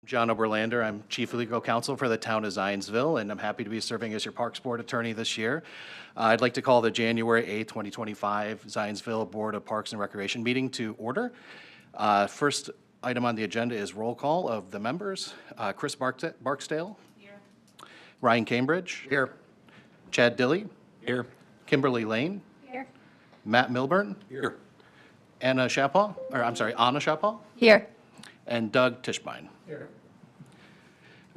John Oberlander. I'm Chief Legal Counsel for the town of Zionsville, and I'm happy to be serving as your Parks Board Attorney this year. I'd like to call the January 8th, 2025 Zionsville Board of Parks and Recreation meeting to order. First item on the agenda is roll call of the members. Chris Barksdale. Here. Ryan Cambridge. Here. Chad Dilley. Here. Kimberly Lane. Here. Matt Milburn. Here. Anna Chapaw. Here. And Doug Tischbein. Here.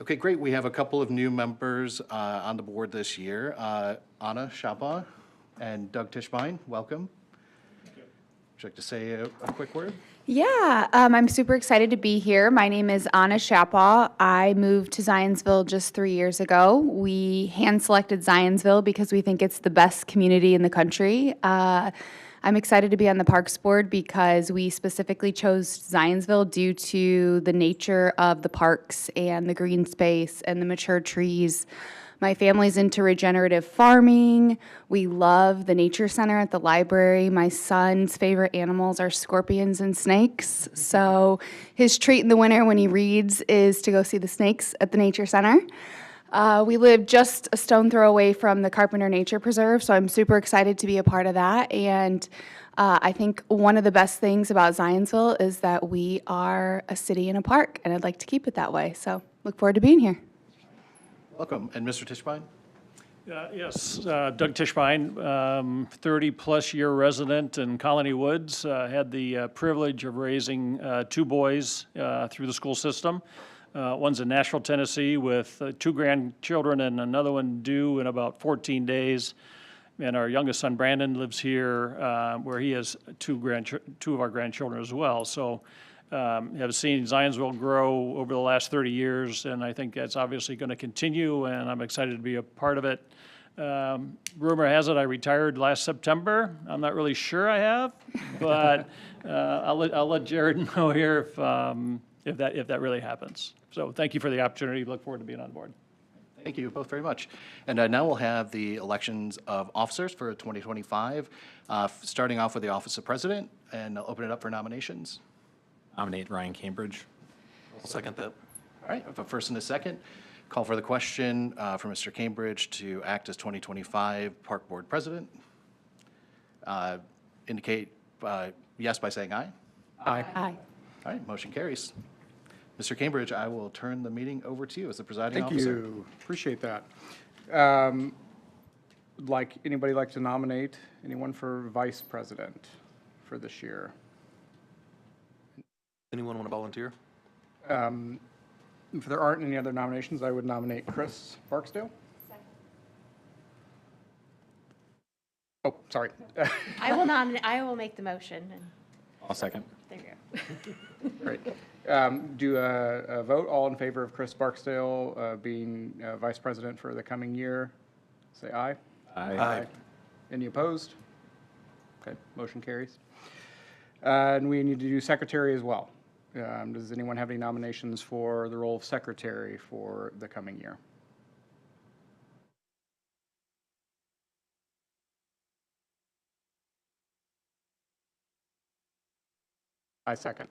Okay, great. We have a couple of new members on the board this year. Anna Chapaw and Doug Tischbein, welcome. Would you like to say a quick word? Yeah, I'm super excited to be here. My name is Anna Chapaw. I moved to Zionsville just 3 years ago. We hand-selected Zionsville because we think it's the best community in the country. I'm excited to be on the Parks Board because we specifically chose Zionsville due to the nature of the parks and the green space and the mature trees. My family's into regenerative farming. We love the nature center at the library. My son's favorite animals are scorpions and snakes. So his treat in the winter when he reads is to go see the snakes at the nature center. We live just a stone throw away from the Carpenter Nature Preserve, so I'm super excited to be a part of that. And I think one of the best things about Zionsville is that we are a city and a park, and I'd like to keep it that way. So look forward to being here. Welcome. And Mr. Tischbein? Yes, Doug Tischbein, 30-plus year resident in Colony Woods. Had the privilege of raising two boys through the school system. One's in Nashville, Tennessee, with two grandchildren and another one due in about 14 days. And our youngest son, Brandon, lives here, where he has two of our grandchildren as well. So have seen Zionsville grow over the last 30 years, and I think that's obviously going to continue, and I'm excited to be a part of it. Rumor has it I retired last September. I'm not really sure I have, but I'll let Jared know here if that really happens. So thank you for the opportunity. Look forward to being on board. Thank you both very much. And now we'll have the elections of officers for 2025, starting off with the office of president, and I'll open it up for nominations. Nominate Ryan Cambridge. I'll second that. All right, a first and a second. Call for the question for Mr. Cambridge to act as 2025 Park Board President. Indicate yes by saying aye. Aye. Aye. All right, motion carries. Mr. Cambridge, I will turn the meeting over to you as the presiding Thank officer. you. Appreciate that. Anybody like to nominate anyone for vice president for this year? Anyone want to volunteer? If there aren't any other nominations, I would nominate Chris Barksdale. Oh, sorry. I will make the motion. And I'll second. there you go. Great. Do a vote. All in favor of Chris Barksdale being vice president for the coming year? Say aye. Aye. Any opposed? Okay, motion carries. And we need to do secretary as well. Does anyone have any nominations for the role of secretary for the coming year? I second.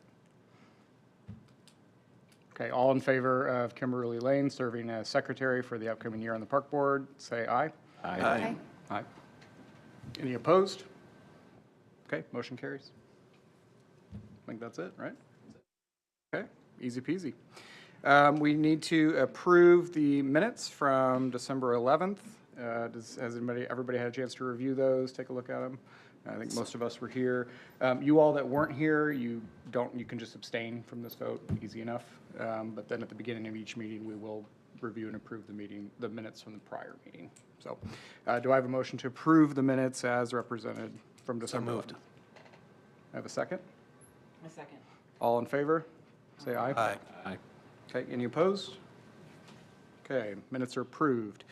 Okay, all in favor of Kimberly Lane serving as secretary for the upcoming year on the park board, say aye. Aye. Aye. Any opposed? Okay, motion carries. I think that's it, right? Okay, easy peasy. We need to approve the minutes from December 11th. Has everybody had a chance to review those, take a look at them? I think most of us were here. You all that weren't here, you can just abstain from this vote, easy enough. But then at the beginning of each meeting, we will review and approve the minutes from the prior meeting. So, do I have a motion to approve the minutes as represented from December 11th? I have a second? A second. All in favor? Say aye. Aye. Aye. Okay, any opposed? Okay, minutes are approved.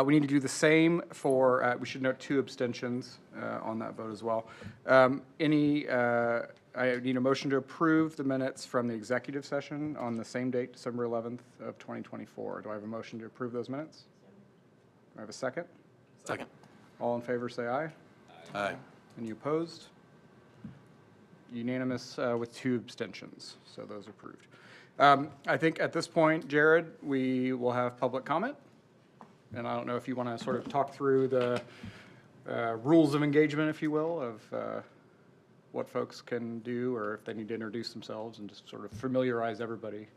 We need to do the same for, we should note 2 abstentions on that vote as well. I need a motion to approve the minutes from the executive session on the same date, December 11th of 2024. Do I have a motion to approve those minutes? Do I have a second? Second. All in favor, say aye. Aye. Any opposed? Unanimous with 2 abstentions, so those approved. I think at this point, Jared, we will have public comment. And I don't know if you want to sort of talk through the rules of engagement, if you will, of what folks can do, or if they need to introduce themselves, and just sort of familiarize everybody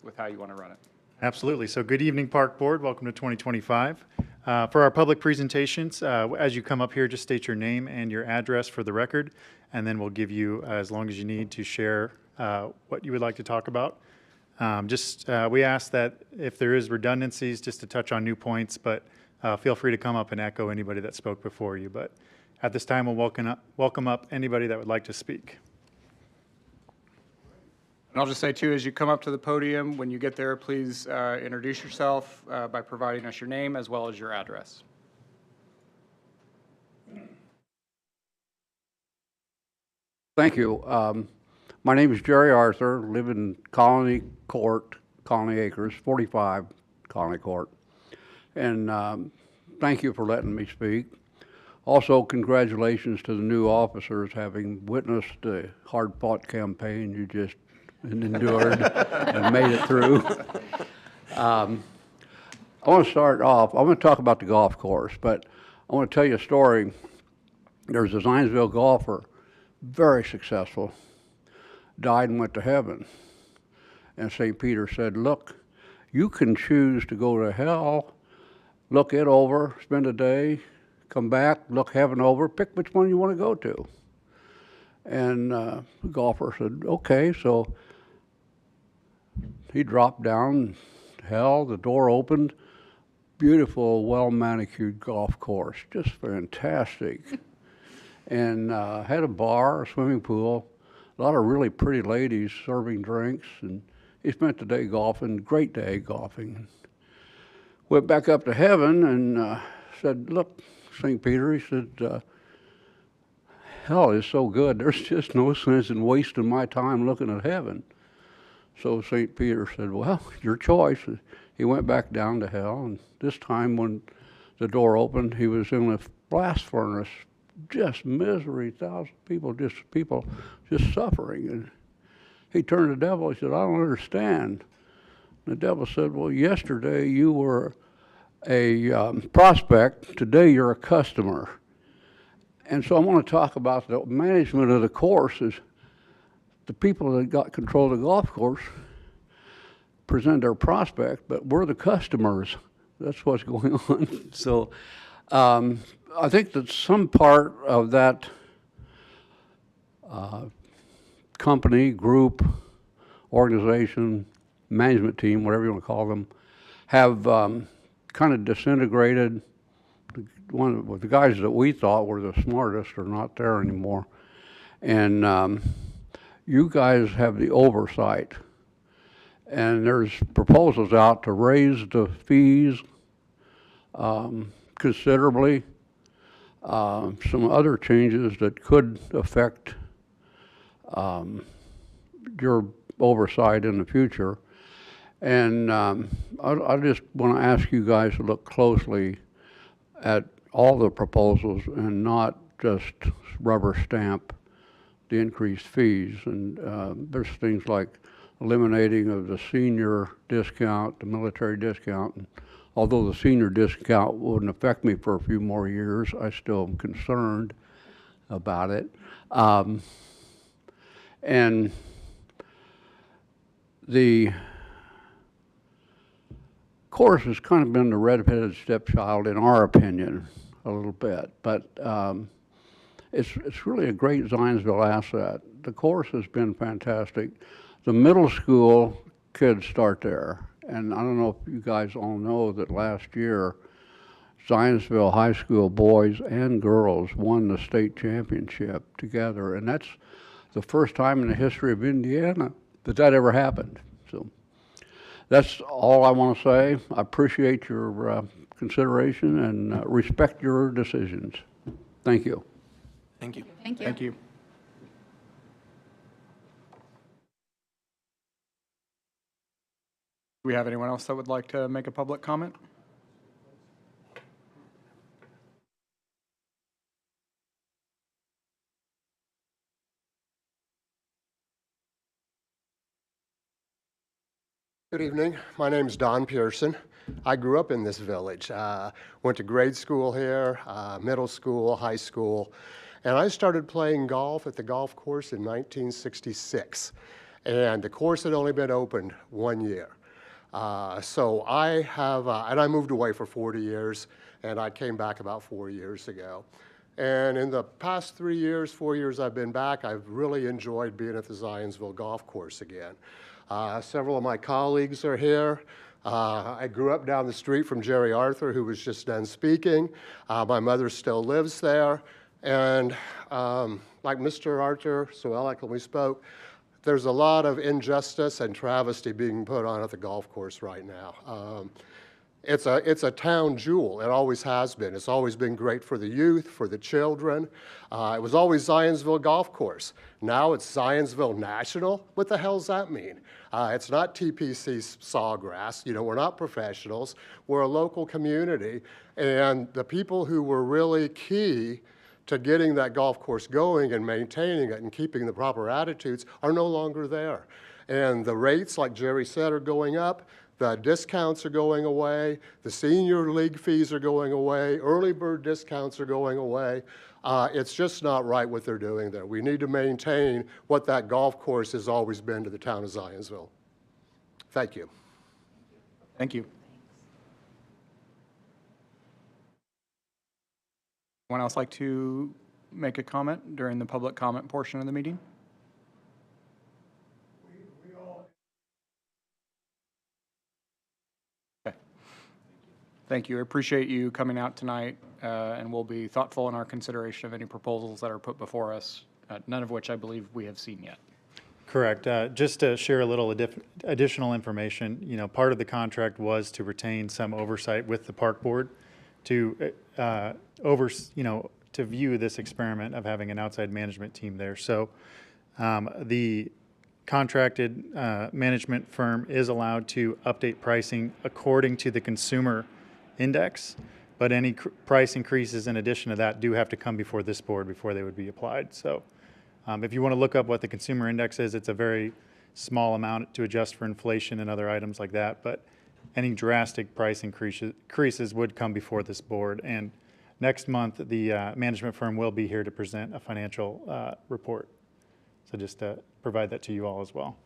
with how you want to run it. Absolutely. So good evening, Park Board. Welcome to 2025. For our public presentations, as you come up here, just state your name and your address for the record, and then we'll give you as long as you need to share what you would like to talk about. We ask that if there is redundancies, just to touch on new points, but feel free to come up and echo anybody that spoke before you. But at this time, we'll welcome up anybody that would like to speak. And I'll just say, too, as you come up to the podium, when you get there, please introduce yourself by providing us your name as well as your address. Thank you. My name is Jerry Arthur, live in Colony Court, Colony Acres, 45 Colony Court. And thank you for letting me speak. Also, congratulations to the new officers, having witnessed the hard-fought campaign you just endured and made it through. I want to start off, I want to talk about the golf course, but I want to tell you a story. There's a Zionsville golfer, very successful, died and went to heaven. And St. Peter said, look, you can choose to go to hell, look it over, spend a day, come back, look heaven over, pick which one you want to go to. And the golfer said, okay, so he dropped down hell, the door opened, beautiful, well-manicured golf course, just fantastic. And had a bar, a swimming pool, a lot of really pretty ladies serving drinks, and he spent the day golfing, great day golfing. Went back up to heaven and said, look, St. Peter, he said, hell is so good, there's just no sense in wasting my time looking at heaven. So St. Peter said, well, your choice. He went back down to hell, and this time when the door opened, he was in a blast furnace, just misery, thousands of people just suffering. And he turned to the devil, he said, I don't understand. The devil said, well, yesterday you were a prospect, today you're a customer. And so I want to talk about the management of the course. Is the people that got control of the golf course present their prospect, but we're the customers. That's what's going on. So I think that some part of that company, group, organization, management team, whatever you want to call them, have kind of disintegrated. The guys that we thought were the smartest are not there anymore. And you guys have the oversight. And there's proposals out to raise the fees considerably. Some other changes that could affect your oversight in the future. And I just want to ask you guys to look closely at all the proposals and not just rubber stamp the increased fees. And there's things like eliminating of the senior discount, the military discount. And although the senior discount wouldn't affect me for a few more years, I still am concerned about it. And the course has kind of been the red-headed stepchild, in our opinion, a little bit. But it's really a great Zionsville asset. The course has been fantastic. The middle school kids start there. And I don't know if you guys all know that last year, Zionsville High School boys and girls won the state championship together. And that's the first time in the history of Indiana that ever happened. So that's all I want to say. I appreciate your consideration and respect your decisions. Thank you. Thank you. Thank you. Thank you. Do we have anyone else that would like to make a public comment? Good evening. My name is Don Pearson. I grew up in this village. Went to grade school here, middle school, high school, and I started playing golf at the golf course in 1966. And the course had only been opened 1 year. So I have, and I moved away for 40 years, and I came back about 4 years ago. And in the past 3 years, 4 years I've been back, I've really enjoyed being at the Zionsville golf course again. Several of my colleagues are here. I grew up down the street from Jerry Arthur, who was just done speaking. My mother still lives there. And like Mr. Arthur so eloquently spoke, there's a lot of injustice and travesty being put on at the golf course right now. It's a town jewel. It always has been. It's always been great for the youth, for the children. It was always Zionsville Golf Course. Now it's Zionsville National. What the hell does that mean? It's not TPC Sawgrass. You know, we're not professionals. We're a local community. And the people who were really key to getting that golf course going and maintaining it and keeping the proper attitudes are no longer there. And the rates, like Jerry said, are going up. The discounts are going away. The senior league fees are going away. Early bird discounts are going away. It's just not right what they're doing there. We need to maintain what that golf course has always been to the town of Zionsville. Thank you. Thank you. Anyone else like to make a comment during the public comment portion of the meeting? Okay. Thank you. I appreciate you coming out tonight, and we'll be thoughtful in our consideration of any proposals that are put before us, none of which I believe we have seen yet. Correct. Just to share a little additional information, you know, part of the contract was to retain some oversight with the park board to to view this experiment of having an outside management team there. So the contracted management firm is allowed to update pricing according to the consumer index, but any price increases in addition to that do have to come before this board before they would be applied. So if you want to look up what the consumer index is, it's a very small amount to adjust for inflation and other items like that, but any drastic price increases would come before this board. And next month, the management firm will be here to present a financial report. So just to provide that to you all as well.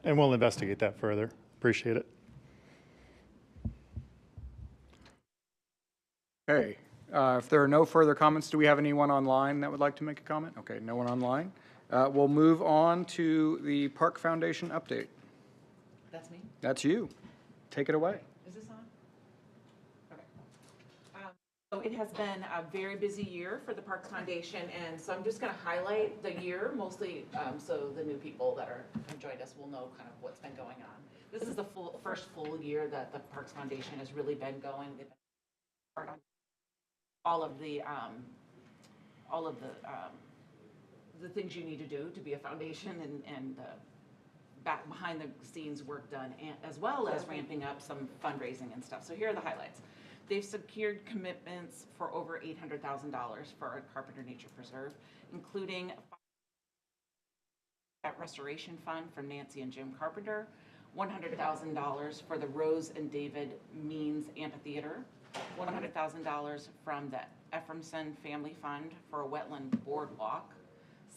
And we'll investigate that further. Appreciate it. Okay. If there are no further comments, do we have anyone online that would like to make a comment? Okay, no one online. We'll move on to the Park Foundation update. That's me? That's you. Take it away. Is this on? Okay. So it has been a very busy year for the Parks Foundation, and so I'm just going to highlight the year, mostly so the new people that have joined us will know kind of what's been going on. This is the first full year that the Parks Foundation has really been going. They've been part of all of the things you need to do to be a foundation and back behind the scenes work done, and, as well as ramping up some fundraising and stuff. So here are the highlights. They've secured commitments for over $800,000 for our Carpenter Nature Preserve, including a restoration fund from Nancy and Jim Carpenter, $100,000 for the Rose and David Means Amphitheater, $100,000 from the Ephraimson Family Fund for a wetland boardwalk,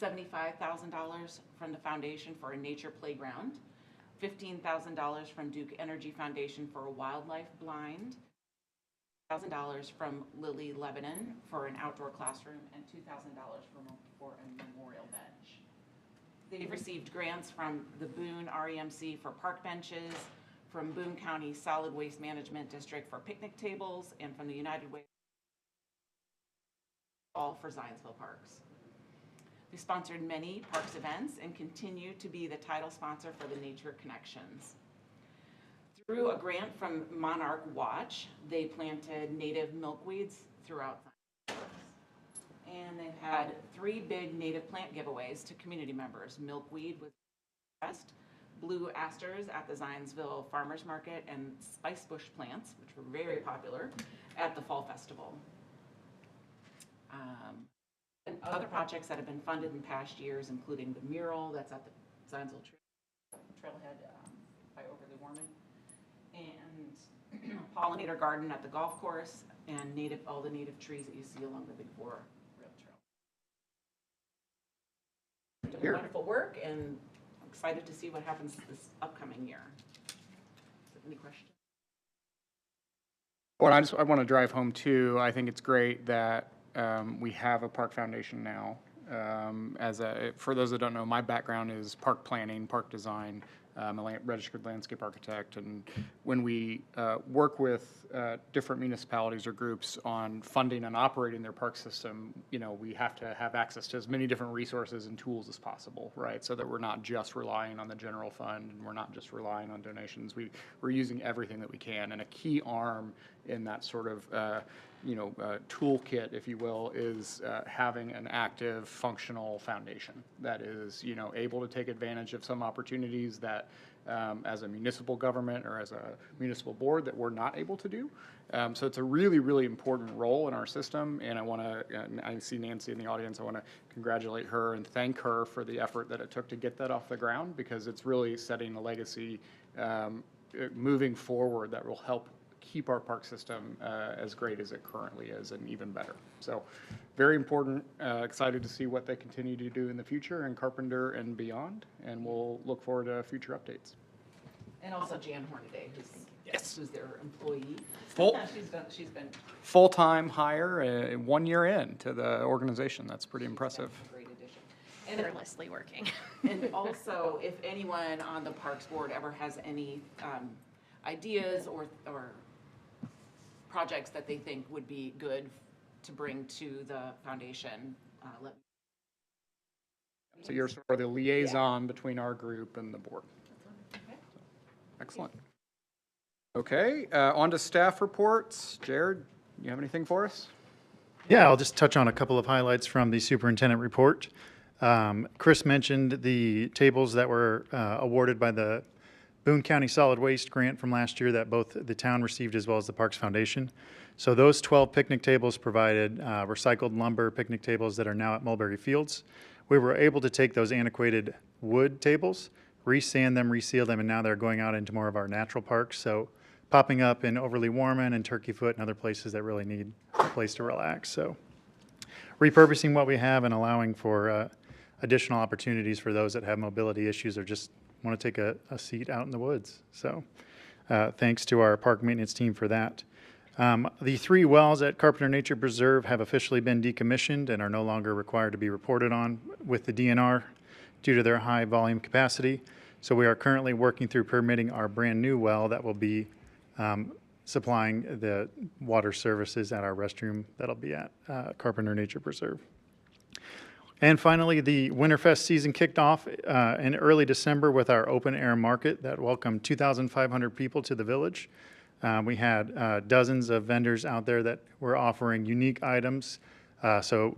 $75,000 from the foundation for a nature playground, $15,000 from Duke Energy Foundation for a wildlife blind, $1,000 from Lily Lebanon for an outdoor classroom, and $2,000 for a memorial bench. They've received grants from the Boone REMC for park benches, from Boone County Solid Waste Management District for picnic tables, and from the United Way, all for Zionsville Parks. We sponsored many parks events and continue to be the title sponsor for the Nature Connections. Through a grant from Monarch Watch, they planted native milkweeds throughout the parks. And they've had 3 big native plant giveaways to community members. Milkweed was best, blue asters at the Zionsville Farmers Market and spice bush plants, which were very popular at the Fall Festival. And other projects that have been funded in past years, including the mural that's at the Zionsville Trailhead by Overly Warman, and pollinator garden at the golf course, and all the native trees that you see along the Big 4 Rail Trail. Doing wonderful work, and I'm excited to see what happens this upcoming year. Any questions? Well, I want to drive home too. I think it's great that we have a park foundation now. For those that don't know, my background is park planning, park design. I'm a registered landscape architect, and when we work with different municipalities or groups on funding and operating their park system, we have to have access to as many different resources and tools as possible, right? So that we're not just relying on the general fund, and we're not just relying on donations. We're using everything that we can, and a key arm in that sort of toolkit, if you will, is having an active, functional foundation that is, able to take advantage of some opportunities that, as a municipal government or as a municipal board, that we're not able to do. So it's a really, really important role in our system, and I see Nancy in the audience. I want to congratulate her and thank her for the effort that it took to get that off the ground, because it's really setting a legacy moving forward that will help keep our park system as great as it currently is, and even better. So very important, excited to see what they continue to do in the future in Carpenter and beyond, and we'll look forward to future updates. And also Jan Hornaday, who's their employee. She's been Full-time hire, 1 year in to the organization. That's pretty impressive. a great addition. Tirelessly working. And also, if anyone on the Parks Board ever has any ideas or projects that they think would be good to bring to the foundation, let me. So you're sort of the liaison between our group and the board. Okay. Excellent. Okay, on to staff reports. Jared, you have anything for us? Yeah, I'll just touch on a couple of highlights from the superintendent report. Chris mentioned the tables that were awarded by the Boone County Solid Waste Grant from last year that both the town received as well as the Parks Foundation. So those 12 picnic tables provided recycled lumber picnic tables that are now at Mulberry Fields. We were able to take those antiquated wood tables, resand them, reseal them, and now they're going out into more of our natural parks. So popping up in Overly Warman and Turkey Foot and other places that really need a place to relax. So repurposing what we have and allowing for additional opportunities for those that have mobility issues or just want to take a seat out in the woods. So thanks to our park maintenance team for that. The 3 wells at Carpenter Nature Preserve have officially been decommissioned and are no longer required to be reported on with the DNR due to their high volume capacity. So we are currently working through permitting our brand new well that will be supplying the water services at our restroom that'll be at Carpenter Nature Preserve. And finally, the Winterfest season kicked off in early December with our open air market that welcomed 2,500 people to the village. We had dozens of vendors out there that were offering unique items. So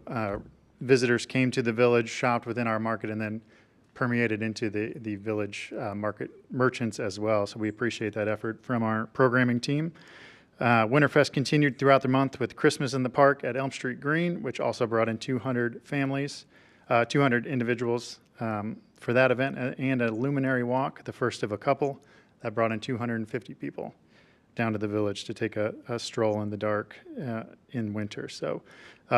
visitors came to the village, shopped within our market, and then permeated into the village market merchants as well. So we appreciate that effort from our programming team. Winterfest continued throughout the month with Christmas in the Park at Elm Street Green, which also brought in 200 families, 200 individuals for that event, and a luminary walk, the first of a couple, that brought in 250 people down to the village to take a stroll in the dark in winter. So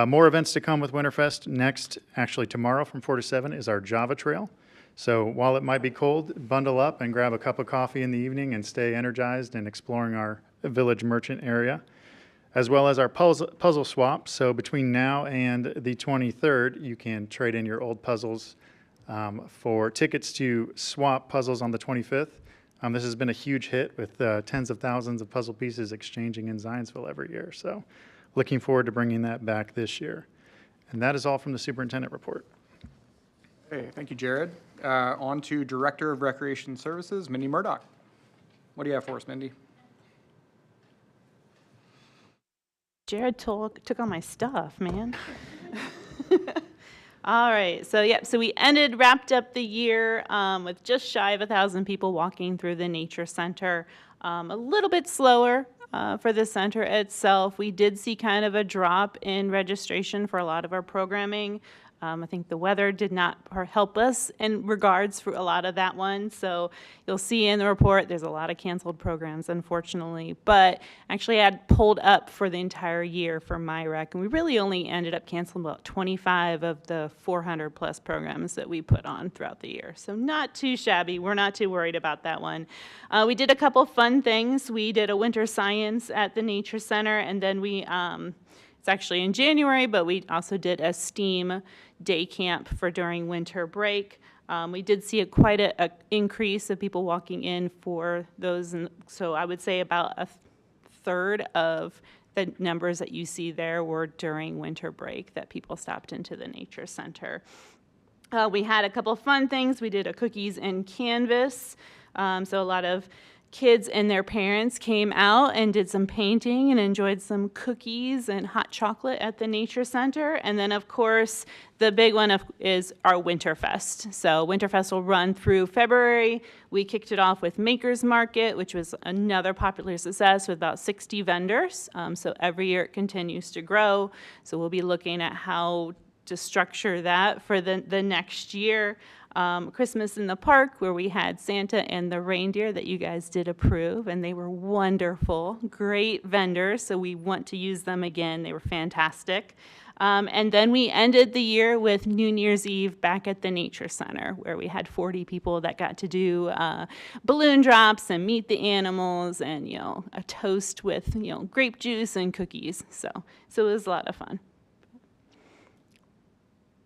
more events to come with Winterfest. Next, actually tomorrow from 4 to 7 is our Java Trail. So while it might be cold, bundle up and grab a cup of coffee in the evening and stay energized and exploring our village merchant area, as well as our puzzle swap. So between now and the 23rd, you can trade in your old puzzles for tickets to swap puzzles on the 25th. This has been a huge hit with tens of thousands of puzzle pieces exchanging in Zionsville every year. So looking forward to bringing that back this year. And that is all from the superintendent report. Okay, thank you, Jared. On to Director of Recreation Services, Mindy Murdoch. What do you have for us, Mindy? Jared took all my stuff, man. All right, so so we wrapped up the year with just shy of 1,000 people walking through the nature center. A little bit slower for the center itself. We did see kind of a drop in registration for a lot of our programming. I think the weather did not help us in regards for a lot of that one. So you'll see in the report, there's a lot of canceled programs, unfortunately. But actually, I had pulled up for the entire year for my rec, and we really only ended up canceling about 25 of the 400 plus programs that we put on throughout the year. So not too shabby. We're not too worried about that one. We did a couple fun things. We did a winter science at the Nature Center, and then it's actually in January, but we also did a STEAM day camp for during winter break. We did see quite a increase of people walking in for those, and so I would say about a third of the numbers that you see there were during winter break that people stopped into the Nature Center. We had a couple of fun things. We did a cookies and canvas, so a lot of kids and their parents came out and did some painting and enjoyed some cookies and hot chocolate at the Nature Center. And then, of course, the big one is our Winterfest. So Winterfest will run through February. We kicked it off with Maker's Market, which was another popular success with about 60 vendors. So every year it continues to grow. So we'll be looking at how to structure that for the next year. Christmas in the Park, where we had Santa and the reindeer that you guys did approve, and they were wonderful, great vendors, so we want to use them again. They were fantastic. And then we ended the year with New Year's Eve back at the Nature Center, where we had 40 people that got to do balloon drops and meet the animals and, a toast with, grape juice and cookies. So it was a lot of fun.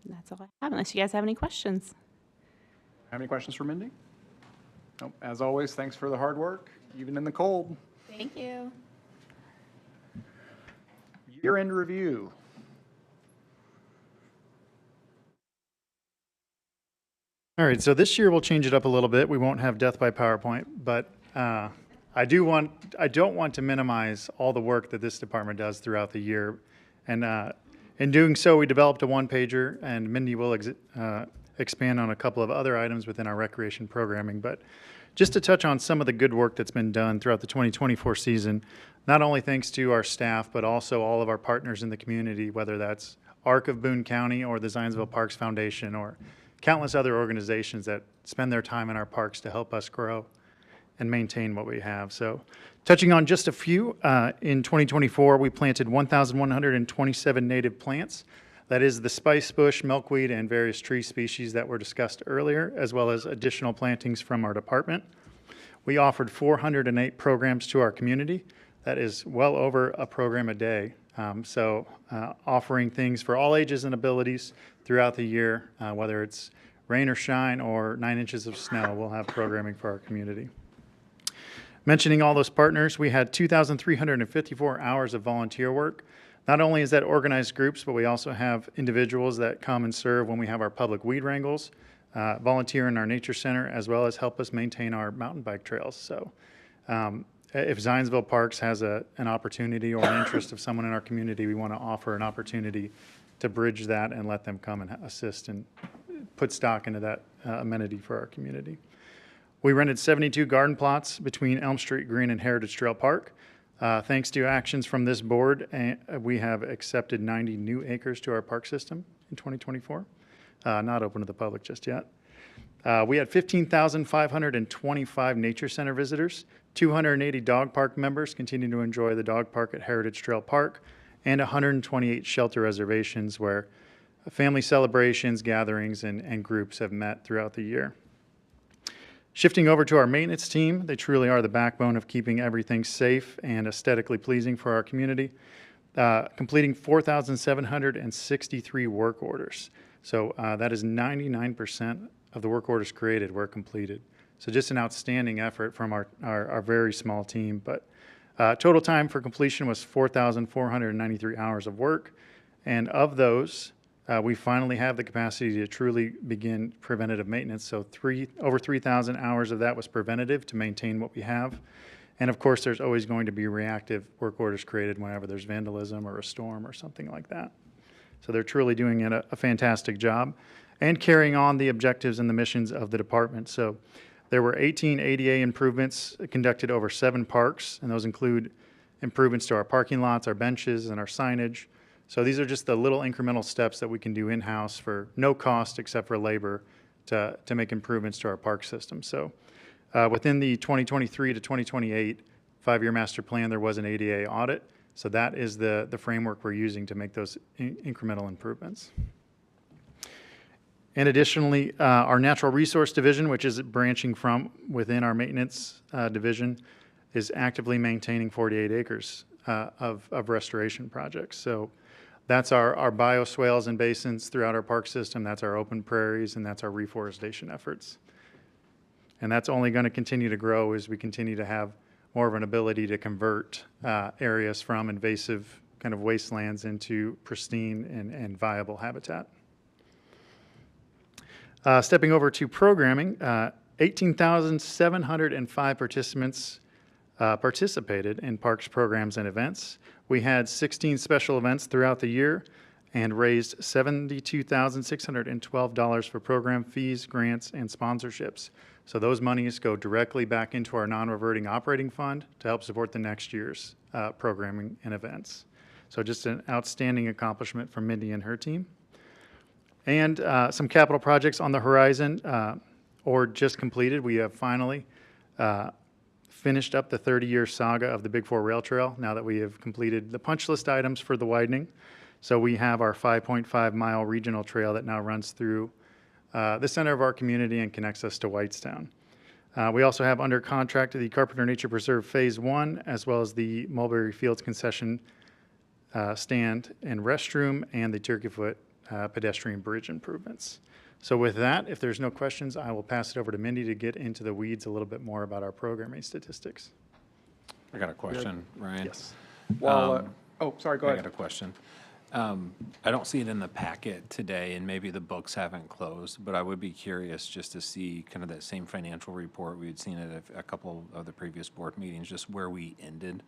That's all I have, unless you guys have any questions. Have any questions for Mindy? Nope. As always, thanks for the hard work, even in the cold. Thank you. Year-end review. All right, so this year we'll change it up a little bit. We won't have death by PowerPoint, but I don't want to minimize all the work that this department does throughout the year. And in doing so, we developed a one-pager, and Mindy will expand on a couple of other items within our recreation programming. But just to touch on some of the good work that's been done throughout the 2024 season, not only thanks to our staff, but also all of our partners in the community, whether that's ARC of Boone County or the Zionsville Parks Foundation or countless other organizations that spend their time in our parks to help us grow and maintain what we have. So touching on just a few, in 2024, we planted 1,127 native plants. That is the spice bush, milkweed, and various tree species that were discussed earlier, as well as additional plantings from our department. We offered 408 programs to our community. That is well over a program a day. Offering things for all ages and abilities throughout the year, whether it's rain or shine or 9 inches of snow, we'll have programming for our community. Mentioning all those partners, we had 2,354 hours of volunteer work. Not only is that organized groups, but we also have individuals that come and serve when we have our public weed wrangles, volunteer in our nature center, as well as help us maintain our mountain bike trails. So if Zionsville Parks has an opportunity or an interest of someone in our community, we want to offer an opportunity to bridge that and let them come and assist and put stock into that amenity for our community. We rented 72 garden plots between Elm Street Green and Heritage Trail Park. Thanks to actions from this board, we have accepted 90 new acres to our park system in 2024. Not open to the public just yet. We had 15,525 nature center visitors, 280 dog park members continue to enjoy the dog park at Heritage Trail Park, and 128 shelter reservations where family celebrations, gatherings, and groups have met throughout the year. Shifting over to our maintenance team, they truly are the backbone of keeping everything safe and aesthetically pleasing for our community, completing 4,763 work orders. So that is 99% of the work orders created were completed. So just an outstanding effort from our very small team. But total time for completion was 4,493 hours of work. And of those, we finally have the capacity to truly begin preventative maintenance. So over 3,000 hours of that was preventative to maintain what we have. And of course, there's always going to be reactive work orders created whenever there's vandalism or a storm or something like that. So they're truly doing a fantastic job and carrying on the objectives and the missions of the department. So there were 18 ADA improvements conducted over 7 parks, and those include improvements to our parking lots, our benches, and our signage. So these are just the little incremental steps that we can do in-house for no cost except for labor to make improvements to our park system. So within the 2023 to 2028 5-year master plan, there was an ADA audit. So that is the framework we're using to make those incremental improvements. And additionally, our natural resource division, which is branching from within our maintenance division, is actively maintaining 48 acres of restoration projects. So that's our bioswales and basins throughout our park system. That's our open prairies, and that's our reforestation efforts. And that's only going to continue to grow as we continue to have more of an ability to convert areas from invasive kind of wastelands into pristine and viable habitat. Stepping over to programming, 18,705 participants participated in parks, programs, and events. We had 16 special events throughout the year and raised $72,612 for program fees, grants, and sponsorships. So those monies go directly back into our non-reverting operating fund to help support the next year's programming and events. So just an outstanding accomplishment from Mindy and her team. And some capital projects on the horizon or just completed. We have finally finished up the 30-year saga of the Big Four Rail Trail now that we have completed the punch list items for the widening. So we have our 5.5-mile regional trail that now runs through the center of our community and connects us to Whitestown. We also have under contract the Carpenter Nature Preserve Phase 1, as well as the Mulberry Fields concession stand and restroom, and the Turkeyfoot pedestrian bridge improvements. So with that, if there's no questions, I will pass it over to Mindy to get into the weeds a little bit more about our programming statistics. I got a question, Ryan. Yes. Well, oh, sorry, go I ahead. got a question. I don't see it in the packet today, and maybe the books haven't closed, but I would be curious just to see kind of that same financial report we had seen at a couple of the previous board meetings, just where we ended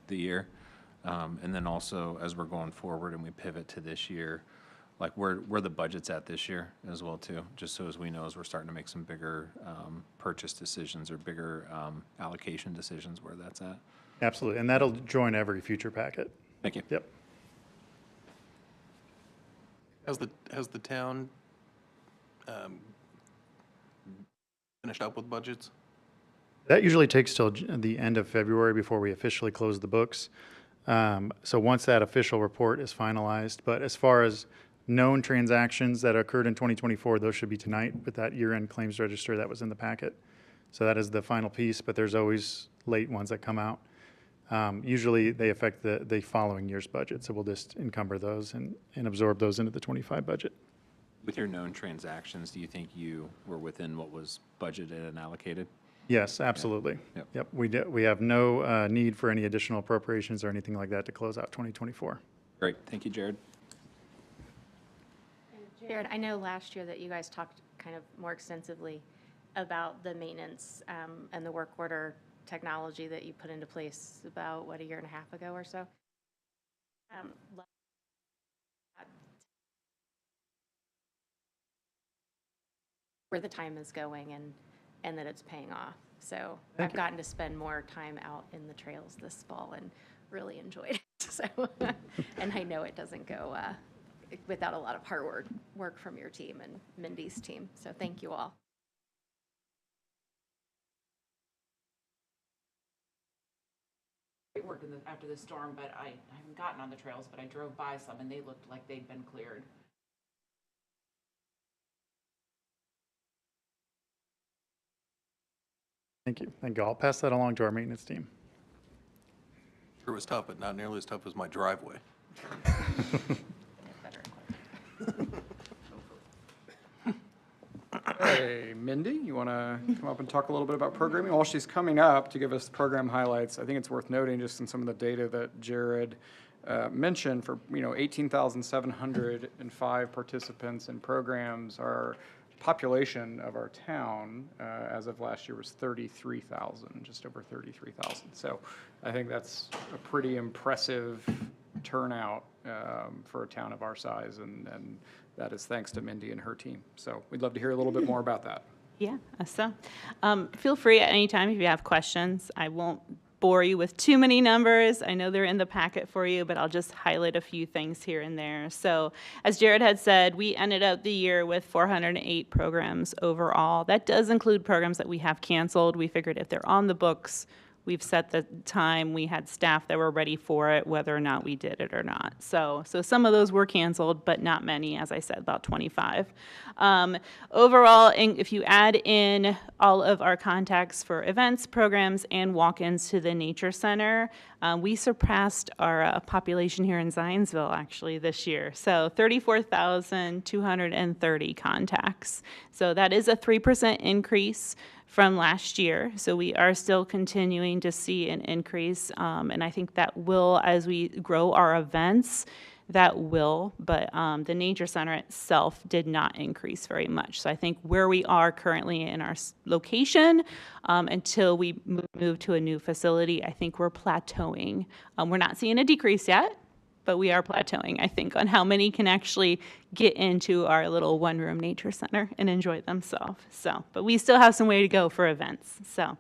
the year. And then also, as we're going forward and we pivot to this year, like where the budget's at this year as well too, just so as we know as we're starting to make some bigger purchase decisions or bigger allocation decisions where that's at. Absolutely, and that'll join every future packet. Thank you. Yep. Has the town finished up with budgets? That usually takes till the end of February before we officially close the books. So once that official report is finalized, but as far as known transactions that occurred in 2024, those should be tonight with that year-end claims register that was in the packet. So that is the final piece, but there's always late ones that come out. Usually they affect the following year's budget, so we'll just encumber those and absorb those into the 25 budget. With your known transactions, do you think you were within what was budgeted and allocated? Yes, absolutely. Yep. We have no need for any additional appropriations or anything like that to close out 2024. Great, thank you, Jared. Jared, I know last year that you guys talked kind of more extensively about the maintenance and the work order technology that you put into place about, what, a year and a half ago or so? Where the time is going and that it's paying off. So I've gotten to spend more time out in the trails this fall and really enjoyed it. So, and I know it doesn't go without a lot of hard work from your team and Mindy's team. So thank you all. Great work after the storm, but I haven't gotten on the trails, but I drove by some and they looked like they'd been cleared. Thank you. Thank you. I'll pass that along to our maintenance team. Sure was tough, but not nearly as tough as my driveway. Hey, Mindy, you want to come up and talk a little bit about programming? While she's coming up to give us program highlights, I think it's worth noting just in some of the data that Jared mentioned for, 18,705 participants in programs. Our population of our town as of last year was 33,000, just over 33,000. So I think that's a pretty impressive turnout for a town of our size, and that is thanks to Mindy and her team. So we'd love to hear a little bit more about that. Yeah, so feel free at any time if you have questions. I won't bore you with too many numbers. I know they're in the packet for you, but I'll just highlight a few things here and there. So as Jared had said, we ended up the year with 408 programs overall. That does include programs that we have canceled. We figured if they're on the books, we've set the time, we had staff that were ready for it, whether or not we did it or not. So some of those were canceled, but not many, as I said, about 25. Overall, if you add in all of our contacts for events, programs, and walk-ins to the Nature Center, we surpassed our population here in Zionsville, actually, this year. So 34,230 contacts. So that is a 3% increase from last year. So we are still continuing to see an increase, and I think that will, as we grow our events, that will, but the Nature Center itself did not increase very much. So I think where we are currently in our location, until we move to a new facility, I think we're plateauing. We're not seeing a decrease yet, but we are plateauing, I think, on how many can actually get into our little one-room Nature Center and enjoy themselves. So, but we still have some way to go for events. So,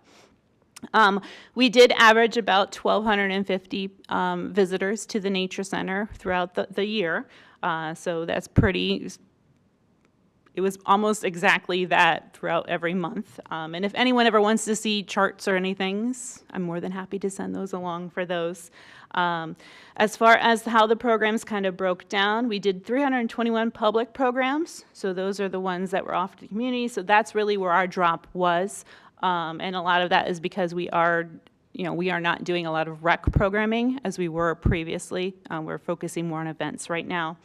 we did average about 1,250 visitors to the Nature Center throughout the year. So that's pretty. It was almost exactly that throughout every month. And if anyone ever wants to see charts or anything, I'm more than happy to send those along for those. As far as how the programs kind of broke down, we did 321 public programs. So those are the ones that were offered to the community. So that's really where our drop was. And a lot of that is because we are not doing a lot of rec programming as we were previously. We're focusing more on events right now.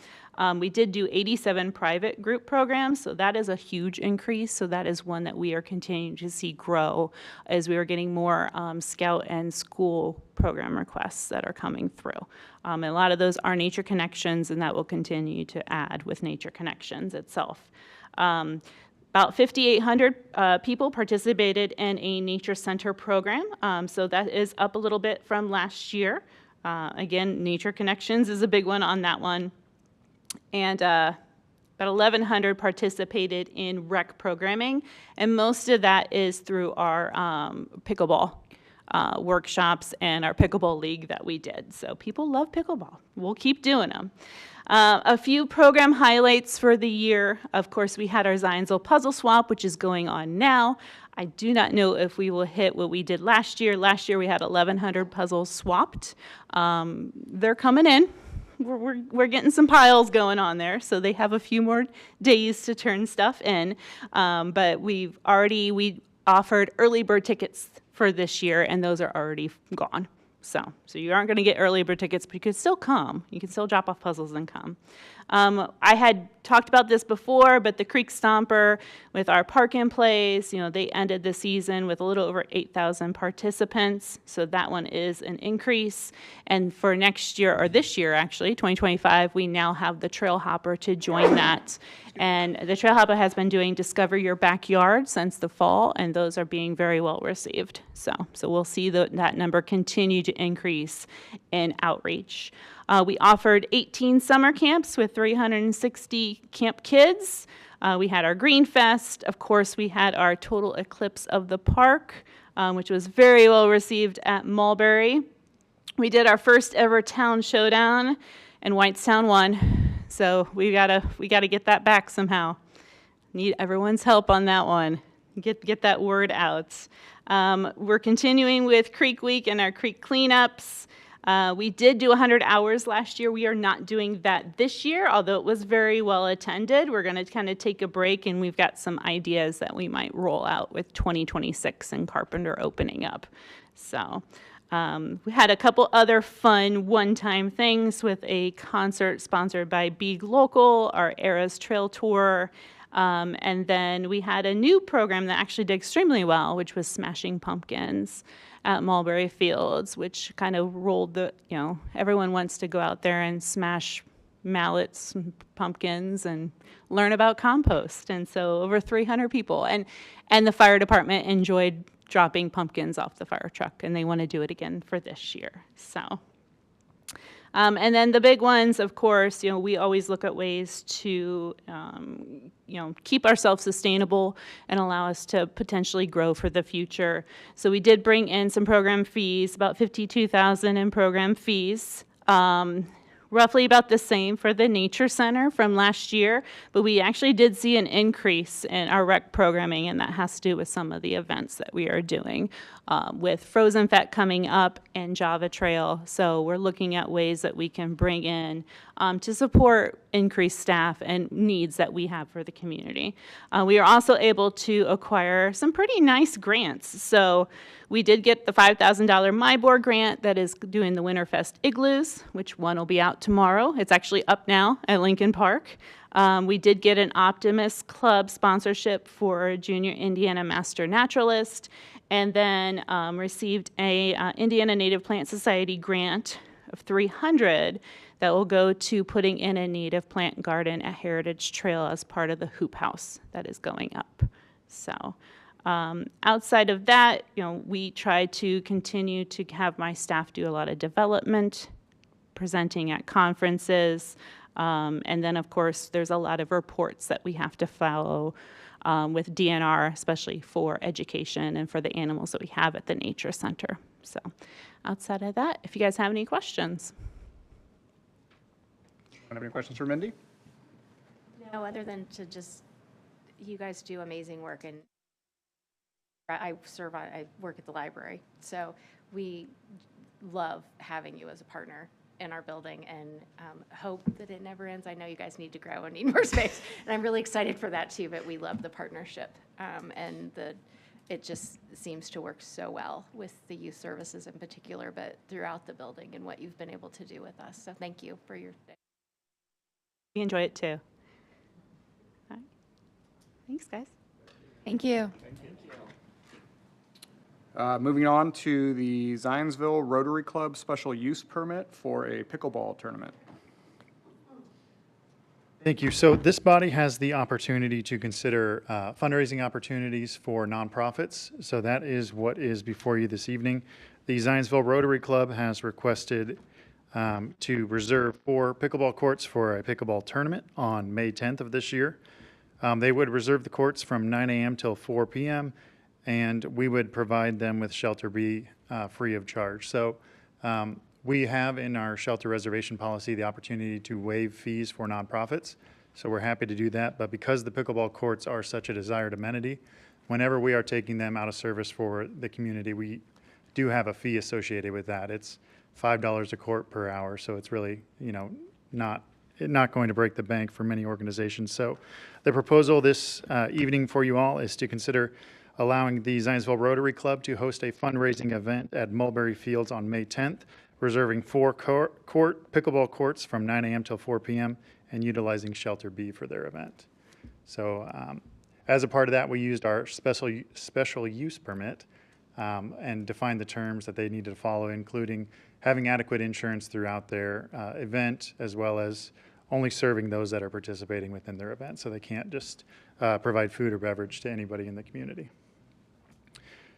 We did do 87 private group programs, so that is a huge increase. So that is one that we are continuing to see grow as we are getting more scout and school program requests that are coming through. And a lot of those are Nature Connections, and that will continue to add with Nature Connections itself. About 5,800 people participated in a Nature Center program, so that is up a little bit from last year. Again, Nature Connections is a big one on that one. And about 1,100 participated in rec programming, and most of that is through our pickleball workshops and our pickleball league that we did. So people love pickleball. We'll keep doing them. A few program highlights for the year. Of course, we had our Zionsville Puzzle Swap, which is going on now. I do not know if we will hit what we did last year. Last year, we had 1,100 puzzles swapped. They're coming in. We're getting some piles going on there, so they have a few more days to turn stuff in. But we offered early bird tickets for this year, and those are already gone. So you aren't going to get early bird tickets, but you can still come. You can still drop off puzzles and come. I had talked about this before, but the Creek Stomper with our park in place, they ended the season with a little over 8,000 participants. So that one is an increase. And for next year, or this year actually, 2025, we now have the Trail Hopper to join that. And the Trail Hopper has been doing Discover Your Backyard since the fall, and those are being very well received. So we'll see that number continue to increase in outreach. We offered 18 summer camps with 360 camp kids. We had our Green Fest. Of course, we had our total eclipse of the park, which was very well received at Mulberry. We did our first ever town showdown, and Whitestown won. So we gotta get that back somehow. Need everyone's help on that one. Get that word out. We're continuing with Creek Week and our creek cleanups. We did do 100 hours last year. We are not doing that this year, although it was very well attended. We're going to kind of take a break, and we've got some ideas that we might roll out with 2026 and Carpenter opening up. So we had a couple other fun one-time things with a concert sponsored by Beag Local, our Eras Trail Tour, and then we had a new program that actually did extremely well, which was Smashing Pumpkins at Mulberry Fields, which kind of rolled everyone wants to go out there and smash mallets and pumpkins and learn about compost. And so over 300 people. And the fire department enjoyed dropping pumpkins off the fire truck, and they want to do it again for this year. So And then the big ones, of course, we always look at ways to, keep ourselves sustainable and allow us to potentially grow for the future. So we did bring in some program fees, about $52,000 in program fees. Roughly about the same for the Nature Center from last year, but we actually did see an increase in our rec programming, and that has to do with some of the events that we are doing with Frozen Fest coming up and Java Trail. So we're looking at ways that we can bring in to support increased staff and needs that we have for the community. We are also able to acquire some pretty nice grants. So we did get the $5,000 MyBoard grant that is doing the Winterfest igloos, which one will be out tomorrow. It's actually up now at Lincoln Park. We did get an Optimist Club sponsorship for Junior Indiana Master Naturalist, and then received a Indiana Native Plant Society grant of $300 that will go to putting in a native plant garden at Heritage Trail as part of the hoop house that is going up. So. Outside of that, we try to continue to have my staff do a lot of development, presenting at conferences, and then, of course, there's a lot of reports that we have to follow with DNR, especially for education and for the animals that we have at the Nature Center. So outside of that, if you guys have any questions. Have any questions for Mindy? No, other than to just, you guys do amazing work, and I work at the library, so we love having you as a partner in our building, and hope that it never ends. I know you guys need to grow and need more space, and I'm really excited for that too, but we love the partnership, and it just seems to work so well with the youth services in particular, but throughout the building and what you've been able to do with us. So thank you for your day. We enjoy it too. All right. Thanks, guys. Thank you. Moving on to the Zionsville Rotary Club special use permit for a pickleball tournament. Thank you. So this body has the opportunity to consider fundraising opportunities for nonprofits. So that is what is before you this evening. The Zionsville Rotary Club has requested to reserve 4 pickleball courts for a pickleball tournament on May 10th of this year. They would reserve the courts from 9 a.m. till 4 p.m., and we would provide them with Shelter B free of charge. So we have in our shelter reservation policy the opportunity to waive fees for nonprofits. So we're happy to do that. But because the pickleball courts are such a desired amenity, whenever we are taking them out of service for the community, we do have a fee associated with that. It's $5 a court per hour. So it's really, not going to break the bank for many organizations. So the proposal this evening for you all is to consider allowing the Zionsville Rotary Club to host a fundraising event at Mulberry Fields on May 10th, reserving 4 pickleball courts from 9 a.m. till 4 p.m. and utilizing Shelter B for their event. So as a part of that, we used our special use permit and defined the terms that they needed to follow, including having adequate insurance throughout their event, as well as only serving those that are participating within their event. So they can't just provide food or beverage to anybody in the community.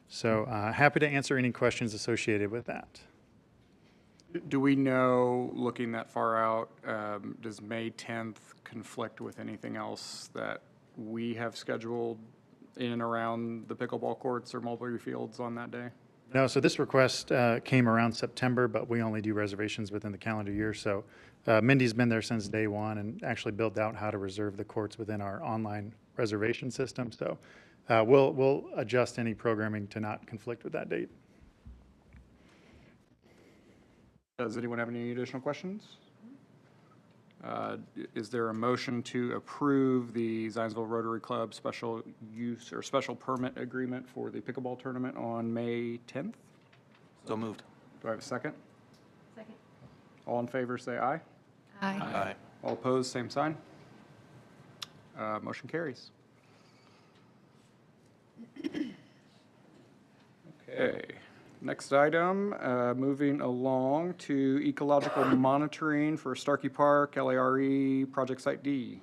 So happy to answer any questions associated with that. Do we know, looking that far out, does May 10th conflict with anything else that we have scheduled in and around the pickleball courts or Mulberry Fields on that day? No, so this request came around September, but we only do reservations within the calendar year. So Mindy's been there since day one and actually built out how to reserve the courts within our online reservation system. So we'll adjust any programming to not conflict with that date. Does anyone have any additional questions? Is there a motion to approve the Zionsville Rotary Club special use or special permit agreement for the pickleball tournament on May 10th? So moved. Do I have a second? Second. All in favor, say aye. Aye. Aye. All opposed, same sign. Motion carries. Okay, next item, moving along to ecological monitoring for Starkey Park, LARE, Project Site D.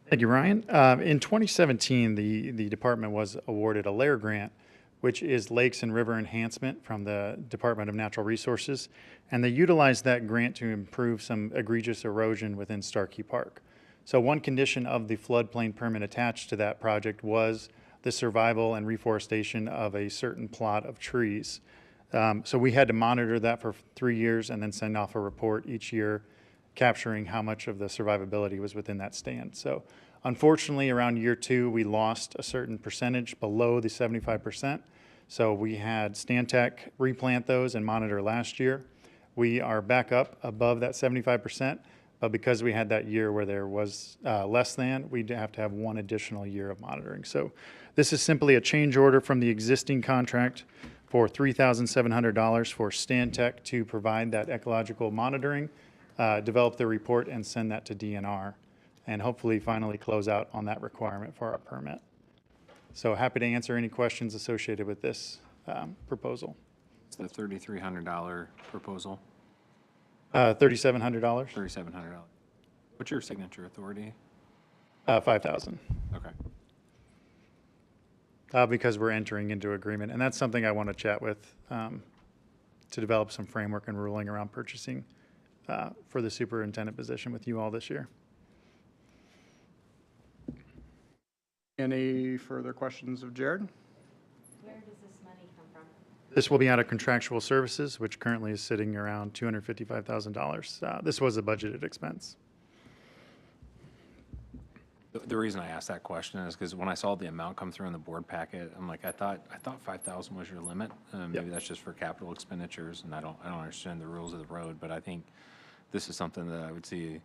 Thank you, Ryan. In 2017, the department was awarded a LARE grant which is lakes and river enhancement from the Department of Natural Resources. And they utilized that grant to improve some egregious erosion within Starkey Park. So one condition of the floodplain permit attached to that project was the survival and reforestation of a certain plot of trees. So we had to monitor that for 3 years and then send off a report each year capturing how much of the survivability was within that stand. So unfortunately, around year 2, we lost a certain percentage below the 75%. So we had Stantec replant those and monitor last year. We are back up above that 75%, but because we had that year where there was less than, we have to have 1 additional year of monitoring. So this is simply a change order from the existing contract for $3,700 for Stantec to provide that ecological monitoring, develop the report, and send that to DNR, and hopefully finally close out on that requirement for our permit. So happy to answer any questions associated with this proposal. It's the $3,300 proposal, $3,700, $3,700. What's your signature authority? $5,000. Okay. Because we're entering into agreement, and that's something I want to chat with to develop some framework and ruling around purchasing for the superintendent position with you all this year. Any further questions of Jared? Where does this money come from? This will be out of contractual services, which currently is sitting around $255,000. This was a budgeted expense. The reason I asked that question is because when I saw the amount come through in the board packet, I'm like, I thought 5,000 was your limit. Maybe that's just for capital expenditures, and I don't understand the rules of the road, but I think this is something that I would see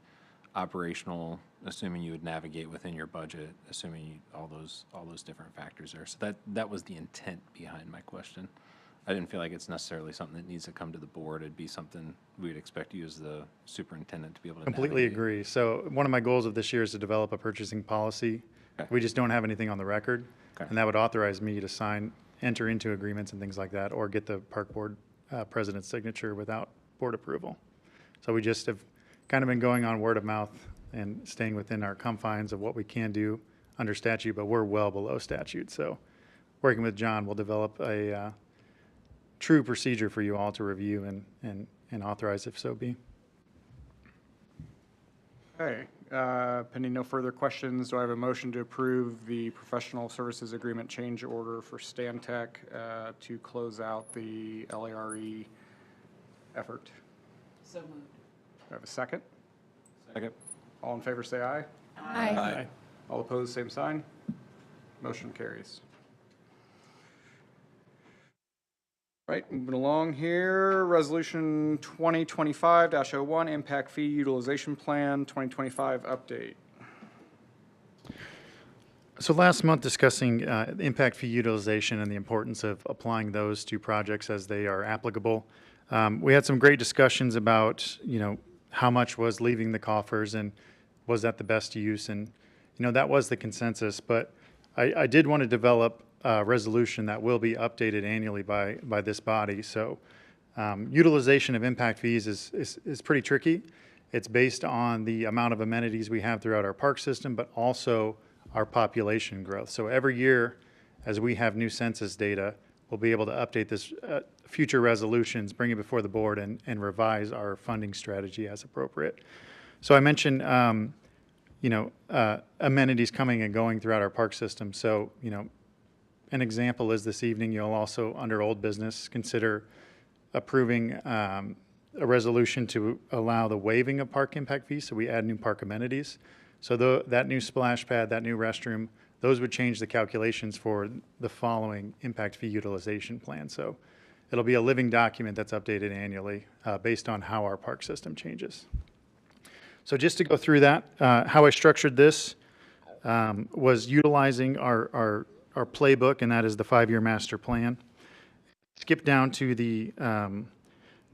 operational, assuming you would navigate within your budget, assuming all those different factors there. So that was the intent behind my question. I didn't feel like it's necessarily something that needs to come to the board. It'd be something we'd expect you as the superintendent to be able to Completely navigate. agree. So one of my goals of this year is to develop a purchasing policy. Okay. We just don't have anything on the record. Okay. And that would authorize me to enter into agreements and things like that, or get the park board president's signature without board approval. So we just have kind of been going on word of mouth and staying within our confines of what we can do under statute, but we're well below statute. So working with John, we'll develop a true procedure for you all to review and authorize if so be. Okay, pending no further questions, do I have a motion to approve the professional services agreement change order for Stantec to close out the LARE effort? So moved. Do I have a second? Second. All in favor, say aye. Aye. All opposed, same sign. Motion carries. Right, moving along here, Resolution 2025-01, Impact Fee Utilization Plan, 2025 update. So last month, discussing impact fee utilization and the importance of applying those to projects as they are applicable. We had some great discussions about, how much was leaving the coffers and was that the best use? And, that was the consensus. But I did want to develop a resolution that will be updated annually by this body. So utilization of impact fees is pretty tricky. It's based on the amount of amenities we have throughout our park system, but also our population growth. So every year, as we have new census data, we'll be able to update this future resolutions, bring it before the board, and revise our funding strategy as appropriate. So I mentioned, amenities coming and going throughout our park system. So, an example is this evening, you'll also, under old business, consider approving a resolution to allow the waiving of park impact fees. So we add new park amenities. So that new splash pad, that new restroom, those would change the calculations for the following impact fee utilization plan. So it'll be a living document that's updated annually based on how our park system changes. So just to go through that, how I structured this was utilizing our playbook, and that is the 5-year master plan. Skip down to the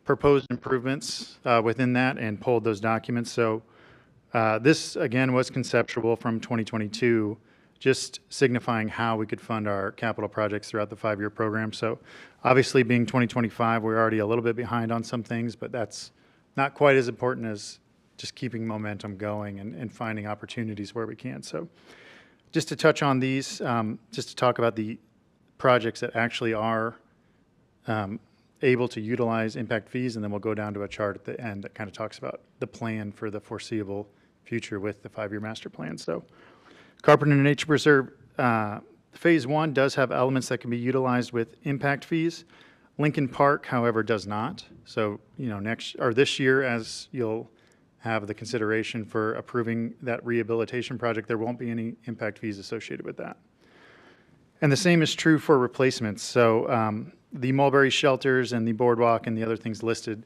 proposed improvements within that and pulled those documents. So this, again, was conceptual from 2022, just signifying how we could fund our capital projects throughout the 5-year program. So obviously, being 2025, we're already a little bit behind on some things, but that's not quite as important as just keeping momentum going and finding opportunities where we can. So just to touch on these, just to talk about the projects that actually are able to utilize impact fees, and then we'll go down to a chart at the end that kind of talks about the plan for the foreseeable future with the 5-year master plan. So Carpenter Nature Preserve Phase 1 does have elements that can be utilized with impact fees. Lincoln Park, however, does not. So, this year, as you'll have the consideration for approving that rehabilitation project, there won't be any impact fees associated with that. And the same is true for replacements. So the mulberry shelters and the boardwalk and the other things listed,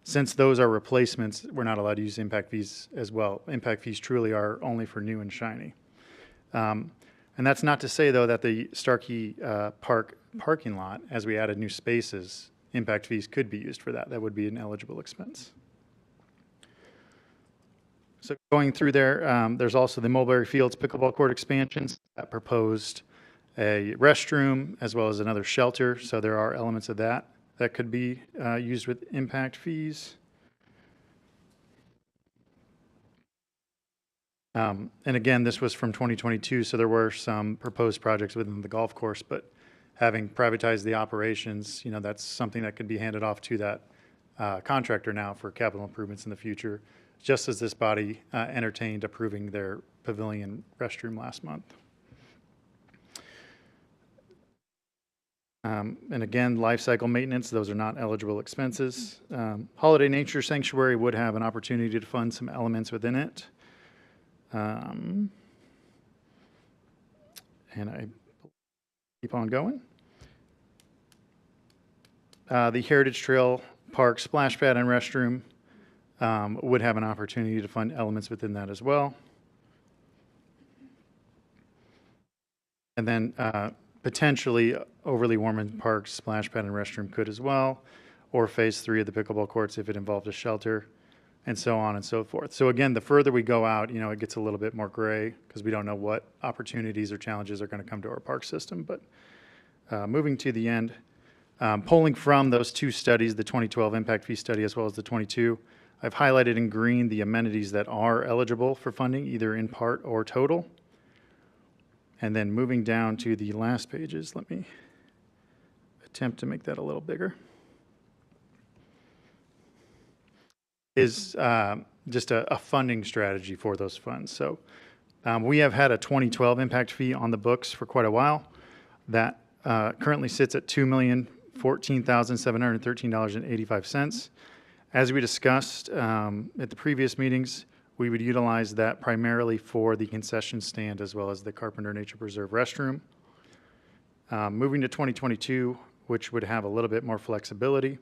since those are replacements, we're not allowed to use impact fees as well. Impact fees truly are only for new and shiny. And that's not to say, though, that the Starkey Park parking lot, as we added new spaces, impact fees could be used for that. That would be an eligible expense. So going through there, there's also the Mulberry Fields pickleball court expansions that proposed a restroom as well as another shelter. So there are elements of that that could be used with impact fees. And again, this was from 2022, so there were some proposed projects within the golf course, but having privatized the operations, that's something that could be handed off to that contractor now for capital improvements in the future, just as this body entertained approving their pavilion restroom last month. And again, life cycle maintenance, those are not eligible expenses. Holiday Nature Sanctuary would have an opportunity to fund some elements within it. And I keep on going. The Heritage Trail Park splash pad and restroom would have an opportunity to fund elements within that as well. And then potentially Overly Warman Park splash pad and restroom could as well, or phase 3 of the pickleball courts if it involved a shelter, and so on and so forth. So again, the further we go out, it gets a little bit more gray because we don't know what opportunities or challenges are going to come to our park system. But moving to the end, polling from those two studies, the 2012 impact fee study as well as the 22, I've highlighted in green the amenities that are eligible for funding, either in part or total. And then moving down to the last pages, let me attempt to make that a little bigger, is just a funding strategy for those funds. So we have had a 2012 impact fee on the books for quite a while that currently sits at $2,014,713.85. As we discussed at the previous meetings, we would utilize that primarily for the concession stand as well as the Carpenter Nature Preserve restroom. Moving to 2022, which would have a little bit more flexibility.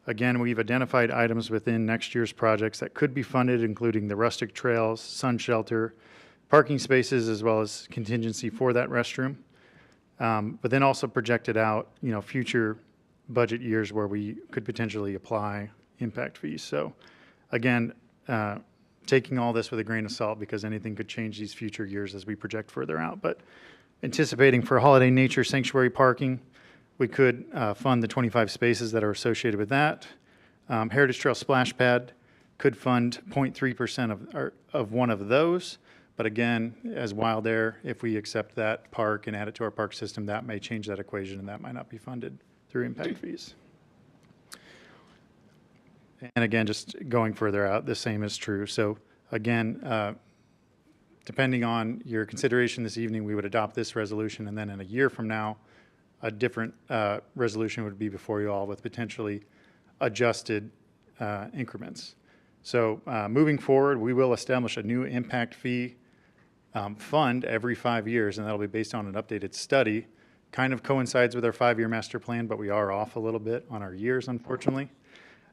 Again, we've identified items within next year's projects that could be funded, including the rustic trails, sun shelter, parking spaces, as well as contingency for that restroom. But then also projected out, future budget years where we could potentially apply impact fees. So again, taking all this with a grain of salt because anything could change these future years as we project further out. But anticipating for Holiday Nature Sanctuary parking, we could fund the 25 spaces that are associated with that. Heritage Trail Splash Pad could fund 0.3% of one of those. But again, as Wild Air, if we accept that park and add it to our park system, that may change that equation and that might not be funded through impact fees. And again, just going further out, the same is true. So again, depending on your consideration this evening, we would adopt this resolution, and then in a year from now, a different resolution would be before you all with potentially adjusted increments. So moving forward, we will establish a new impact fee fund every 5 years, and that'll be based on an updated study. Kind of coincides with our 5-year master plan, but we are off a little bit on our years, unfortunately.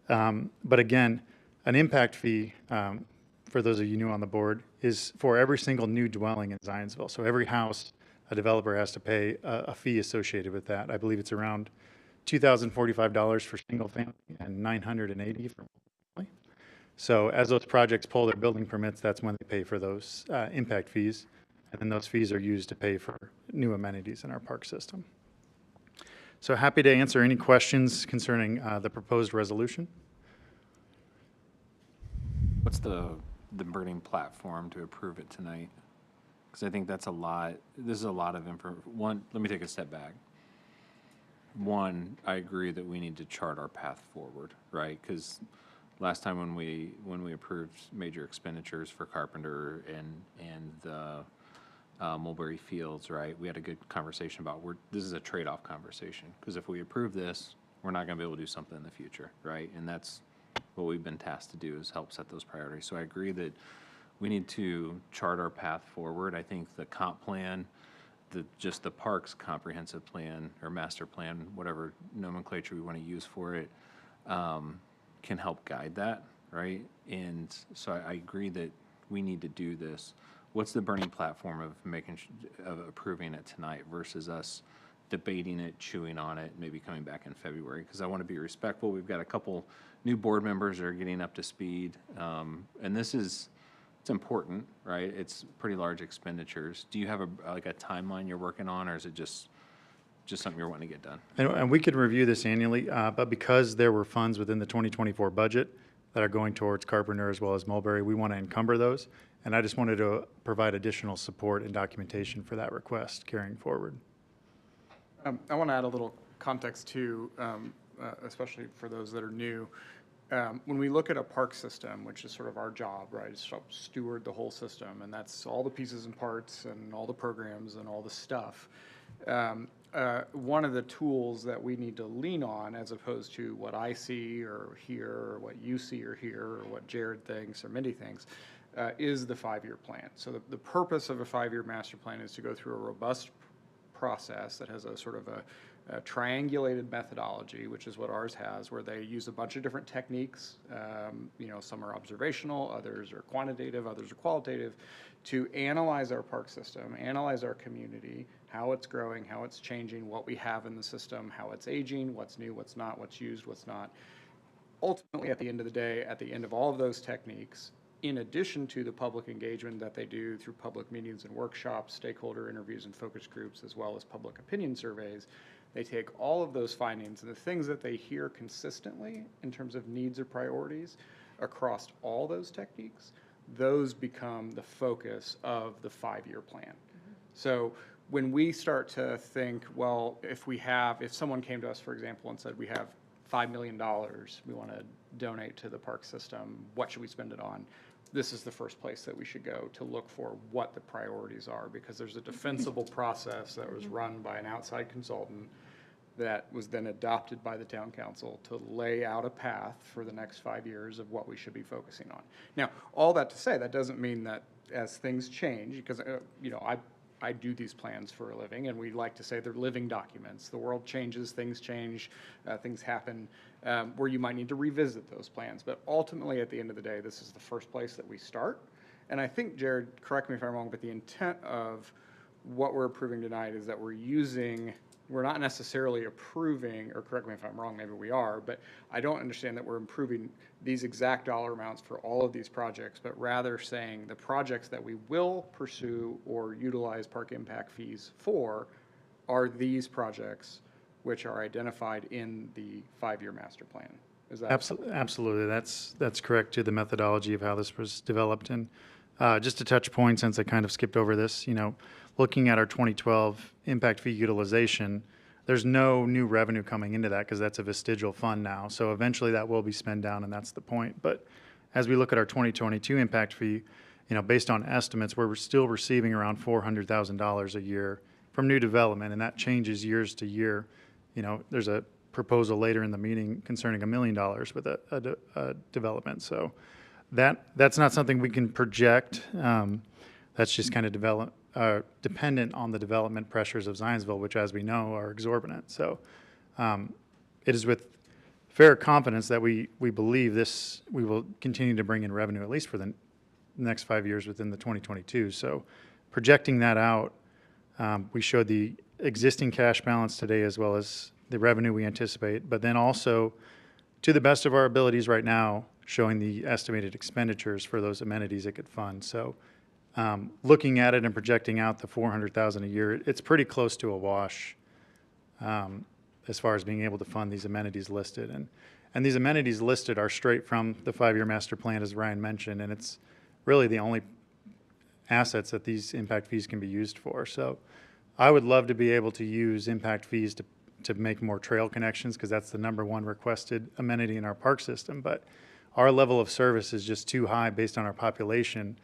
But again, an impact fee, for those of you new on the board, is for every single new dwelling in Zionsville. So every house, a developer has to pay a fee associated with that. I believe it's around $2,045 for single family and $980 for family. So as those projects pull their building permits, that's when they pay for those impact fees. And then those fees are used to pay for new amenities in our park system. So happy to answer any questions concerning the proposed resolution. What's the burning platform to approve it tonight? because I think that's a lot, this is a lot of info. One, let me take a step back. One, I agree that we need to chart our path forward, right? Because last time when we approved major expenditures for Carpenter and the Mulberry Fields, right, we had a good conversation about this is a trade-off conversation, because if we approve this, we're not going to be able to do something in the future, right? And that's what we've been tasked to do, is help set those priorities. So I agree that we need to chart our path forward. I think the comp plan, just the parks comprehensive plan or master plan, whatever nomenclature we want to use for it, can help guide that, right? And so I agree that we need to do this. What's the burning platform of of approving it tonight versus us debating it, chewing on it, maybe coming back in February? Because I want to be respectful. We've got a couple new board members that are getting up to speed, and it's important, right? It's pretty large expenditures. Do you have a timeline you're working on, or is it just something you're wanting to get done? And we could review this annually, but because there were funds within the 2024 budget that are going towards Carpenter as well as Mulberry, we want to encumber those. And I just wanted to provide additional support and documentation for that request carrying forward. I want to add a little context too, especially for those that are new. When we look at a park system, which is sort of our job, right, is to steward the whole system, and that's all the pieces and parts and all the programs and all the stuff. One of the tools that we need to lean on, as opposed to what I see or hear, or what you see or hear, or what Jared thinks or Mindy thinks, is the 5-year plan. So the purpose of a 5-year master plan is to go through a robust process that has a sort of a triangulated methodology, which is what ours has, where they use a bunch of different techniques. Some are observational, others are quantitative, others are qualitative, to analyze our park system, analyze our community, how it's growing, how it's changing, what we have in the system, how it's aging, what's new, what's not, what's used, what's not. Ultimately, at the end of the day, at the end of all of those techniques, in addition to the public engagement that they do through public meetings and workshops, stakeholder interviews and focus groups, as well as public opinion surveys, they take all of those findings and the things that they hear consistently in terms of needs or priorities across all those techniques, those become the focus of the 5-year plan. So when we start to think, well, if someone came to us, for example, and said, we have $5 million we want to donate to the park system, what should we spend it on? This is the first place that we should go to look for what the priorities are, because there's a defensible process that was run by an outside consultant that was then adopted by the town council to lay out a path for the next 5 years of what we should be focusing on. Now, all that to say, that doesn't mean that as things change, because I do these plans for a living, and we like to say they're living documents. The world changes, things change, things happen, where you might need to revisit those plans. But ultimately, at the end of the day, this is the first place that we start. And I think, Jared, correct me if I'm wrong, but the intent of what we're approving tonight is that we're not necessarily approving, or correct me if I'm wrong, maybe we are, but I don't understand that we're improving these exact dollar amounts for all of these projects, but rather saying the projects that we will pursue or utilize park impact fees for are these projects which are identified in the 5-year master plan. Is that Absolutely. That's correct to the methodology of how this was developed. And just to touch point, since I kind of skipped over this, looking at our 2012 impact fee utilization, there's no new revenue coming into that because that's a vestigial fund now. So eventually that will be spent down, and that's the point. But as we look at our 2022 impact fee, based on estimates, we're still receiving around $400,000 a year from new development, and that changes years to year. There's a proposal later in the meeting concerning $1 million with a development. So that's not something we can project. That's just kind of dependent on the development pressures of Zionsville, which, as we know, are exorbitant. So it is with fair confidence that we believe we will continue to bring in revenue, at least for the next 5 years within the 2022. So projecting that out, we showed the existing cash balance today as well as the revenue we anticipate, but then also, to the best of our abilities right now, showing the estimated expenditures for those amenities it could fund. So looking at it and projecting out the $400,000 a year, it's pretty close to a wash as far as being able to fund these amenities listed. And these amenities listed are straight from the 5-year master plan, as Ryan mentioned, and it's really the only assets that these impact fees can be used for. So I would love to be able to use impact fees to make more trail connections, because that's the #1 requested amenity in our park system. But our level of service is just too high based on our population.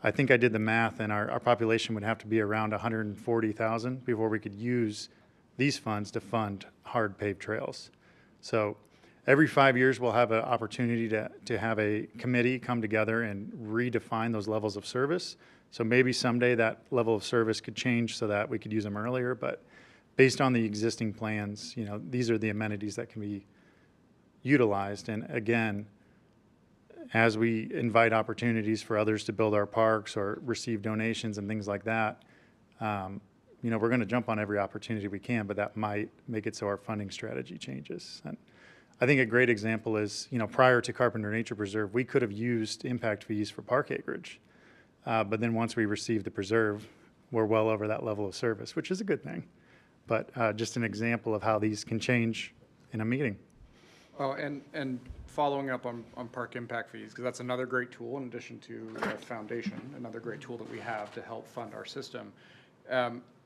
I think I did the math, and our population would have to be around 140,000 before we could use these funds to fund hard paved trails. So every 5 years, we'll have an opportunity to have a committee come together and redefine those levels of service. So maybe someday that level of service could change so that we could use them earlier. But based on the existing plans, you know, these are the amenities that can be utilized. And again, as we invite opportunities for others to build our parks or receive donations and things like that, you know, we're going to jump on every opportunity we can, but that might make it so our funding strategy changes. And I think a great example is, you know, prior to Carpenter Nature Preserve, we could have used impact fees for park acreage. But then once we received the preserve, we're well over that level of service, which is a good thing. But just an example of how these can change in a meeting. Oh, and following up on park impact fees, because that's another great tool in addition to a foundation, another great tool that we have to help fund our system.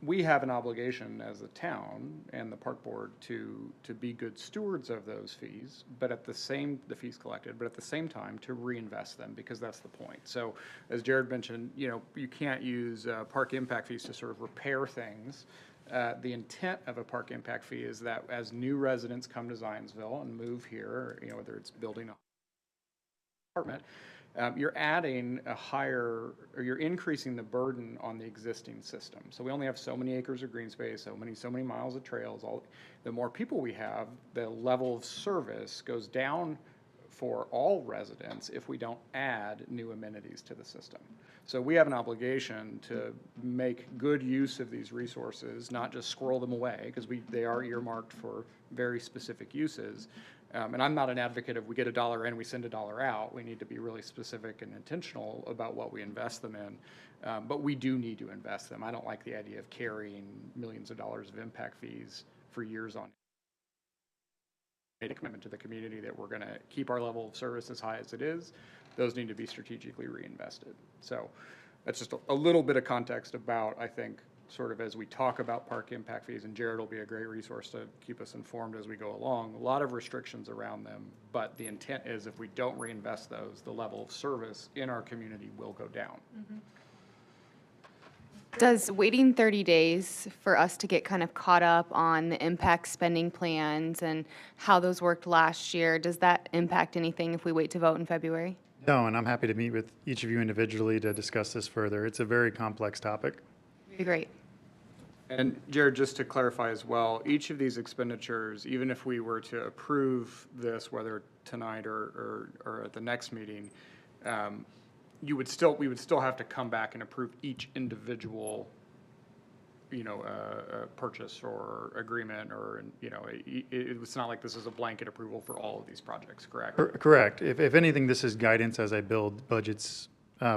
We have an obligation as a town and the park board to be good stewards of those fees, but at the fees collected, but at the same time to reinvest them, because that's the point. So as Jared mentioned, you know, you can't use park impact fees to sort of repair things. The intent of a park impact fee is that as new residents come to Zionsville and move here, you know, whether it's building an apartment, you're adding a higher, or you're increasing the burden on the existing system. So we only have so many acres of green space, so many miles of trails. The more people we have, the level of service goes down for all residents if we don't add new amenities to the system. So we have an obligation to make good use of these resources, not just squirrel them away, because they are earmarked for very specific uses. And I'm not an advocate of we get $1 in, we send $1 out. We need to be really specific and intentional about what we invest them in. But we do need to invest them. I don't like the idea of carrying millions of dollars of impact fees for years on. Made a commitment to the community that we're going to keep our level of service as high as it is. Those need to be strategically reinvested. So that's just a little bit of context about, I think, sort of as we talk about park impact fees, and Jared will be a great resource to keep us informed as we go along. A lot of restrictions around them, but the intent is if we don't reinvest those, the level of service in our community will go down. Mm-hmm. Does waiting 30 days for us to get kind of caught up on the impact spending plans and how those worked last year, does that impact anything if we wait to vote in February? No, and I'm happy to meet with each of you individually to discuss this further. It's a very complex topic. Be great. And Jared, just to clarify as well, each of these expenditures, even if we were to approve this, whether tonight or at the next meeting, we would still have to come back and approve each individual, you know, purchase or agreement, or, you know, it's not like this is a blanket approval for all of these projects, correct? Correct. If anything, this is guidance as I build budgets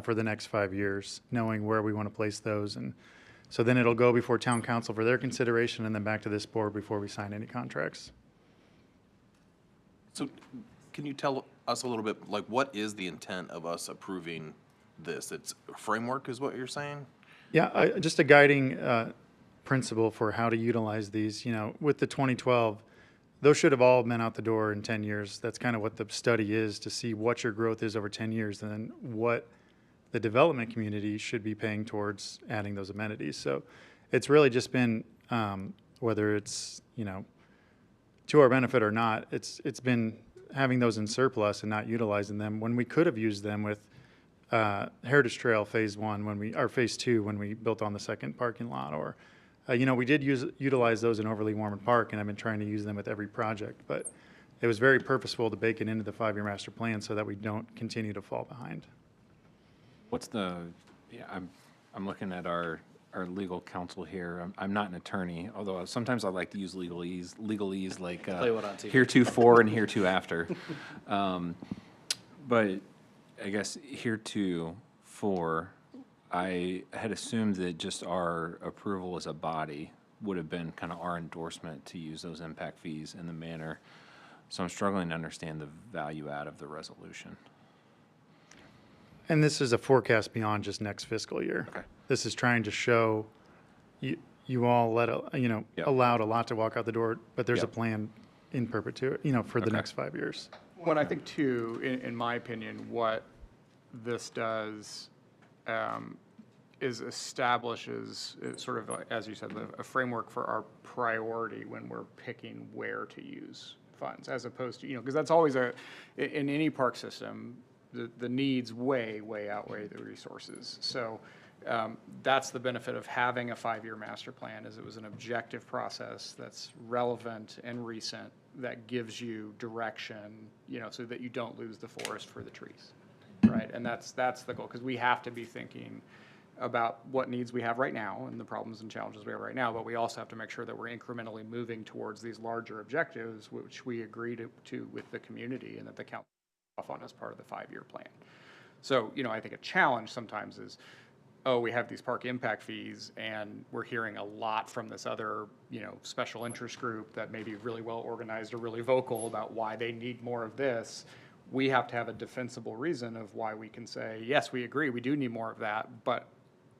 for the next 5 years, knowing where we want to place those. And so then it'll go before town council for their consideration and then back to this board before we sign any contracts. So can you tell us a little bit, like, what is the intent of us approving this? It's a framework is what you're saying? Yeah, just a guiding principle for how to utilize these. You know, with the 2012, those should have all been out the door in 10 years. That's kind of what the study is, to see what your growth is over 10 years and then what the development community should be paying towards adding those amenities. So it's really just been, whether it's, you know, to our benefit or not, it's been having those in surplus and not utilizing them when we could have used them with Heritage Trail Phase 1 or Phase 2 when we built on the second parking lot, or you know, we did utilize those in Overly Warman Park, and I've been trying to use them with every project, but it was very purposeful to bake it into the 5-year master plan so that we don't continue to fall behind. What's I'm looking at our legal counsel here. I'm not an attorney, although sometimes I like to use legalese like Play one on TV. heretofore and hereafter. But I guess heretofore, I had assumed that just our approval as a body would have been kind of our endorsement to use those impact fees in the manner. So I'm struggling to understand the value add of the resolution. And this is a forecast beyond just next fiscal year. Okay. This is trying to show you all allowed a lot to walk out the door, but there's a Yep. plan in perpetuity, for the next 5 years. Well, I think too, in my opinion, what this does is establishes sort of, as you said, a framework for our priority when we're picking where to use funds, as opposed to, because that's always in any park system, the needs way outweigh the resources. So that's the benefit of having a 5-year master plan, is it was an objective process that's relevant and recent, that gives you direction, so that you don't lose the forest for the trees, right? And that's the goal, because we have to be thinking about what needs we have right now and the problems and challenges we have right now, but we also have to make sure that we're incrementally moving towards these larger objectives, which we agree to with the community, and that the council off on as part of the 5-year plan. So, I think a challenge sometimes is, we have these park impact fees, and we're hearing a lot from this other, special interest group that may be really well organized or really vocal about why they need more of this. We have to have a defensible reason of why we can say, yes, we agree, we do need more of that, but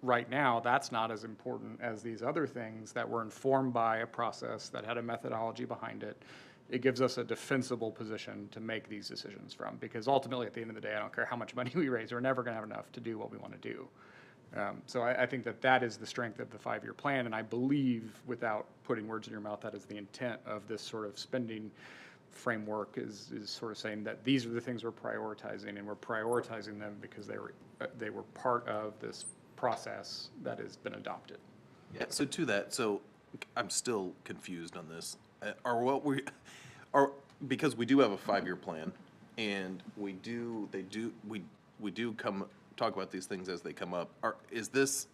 right now, that's not as important as these other things that were informed by a process that had a methodology behind it. It gives us a defensible position to make these decisions from, because ultimately, at the end of the day, I don't care how much money we raise, we're never going to have enough to do what we want to do. So I think that is the strength of the 5-year plan, and I believe, without putting words in your mouth, that is the intent of this sort of spending framework, is sort of saying that these are the things we're prioritizing, and we're prioritizing them because they were part of this process that has been adopted. Yeah, so to that, I'm still confused on this. Because we do have a 5-year plan, and we do talk about these things as they come up. Is this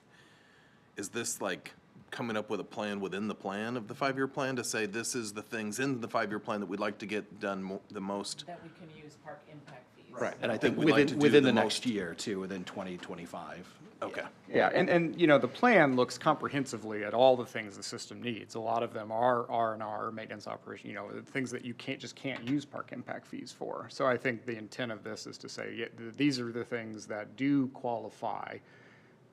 like coming up with a plan within the plan of the 5-year plan to say this is the things in the 5-year plan that we'd like to get done the most? That we can use park impact fees. Right, and I think we'd like to do within the the next most. year too, within 2025. Okay. Yeah, and the plan looks comprehensively at all the things the system needs. A lot of them are R&R, maintenance operation, things that you can't use park impact fees for. So I think the intent of this is to say, these are the things that do qualify.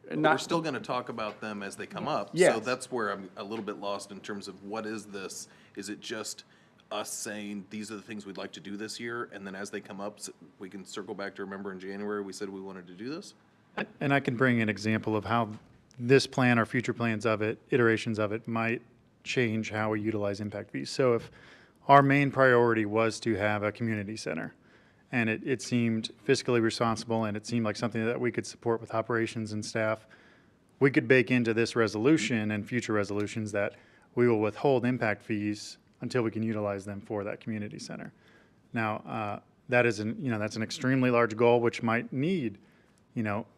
But we're still going to talk about them as they come up. Yes. So that's where I'm a little bit lost in terms of what is this? Is it just us saying these are the things we'd like to do this year, and then as they come up, we can circle back to remember in January we said we wanted to do this? And I can bring an example of how this plan or future plans of it, iterations of it, might change how we utilize impact fees. So if our main priority was to have a community center, and it seemed fiscally responsible, and it seemed like something that we could support with operations and staff, we could bake into this resolution and future resolutions that we will withhold impact fees until we can utilize them for that community center. Now, that's an extremely large goal, which might need,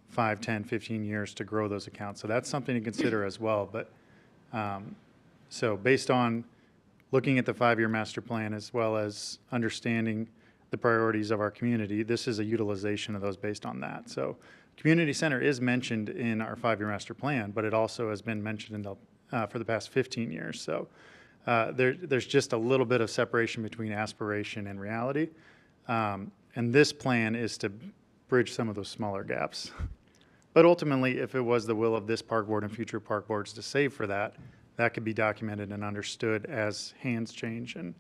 5, 10, 15 years to grow those accounts. So that's something to consider as well. But so based on looking at the 5-year master plan, as well as understanding the priorities of our community, this is a utilization of those based on that. So community center is mentioned in our 5-year master plan, but it also has been mentioned for the past 15 years. So there's just a little bit of separation between aspiration and reality. And this plan is to bridge some of those smaller gaps. But ultimately, if it was the will of this park board and future park boards to save for that, that could be documented and understood as hands change. And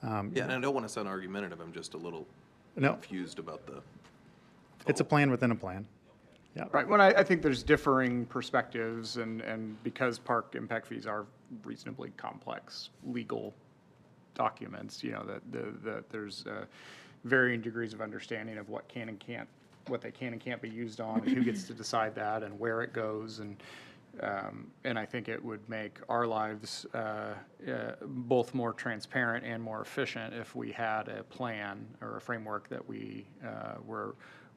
Yeah, and I don't want to sound argumentative, I'm just a little No. confused about the. it's a plan within a plan. Yeah. Right, well, I think there's differing perspectives, and because park impact fees are reasonably complex legal documents, that there's varying degrees of understanding of what they can and can't be used on, and who gets to decide that, and where it goes, and I think it would make our lives both more transparent and more efficient if we had a plan or a framework that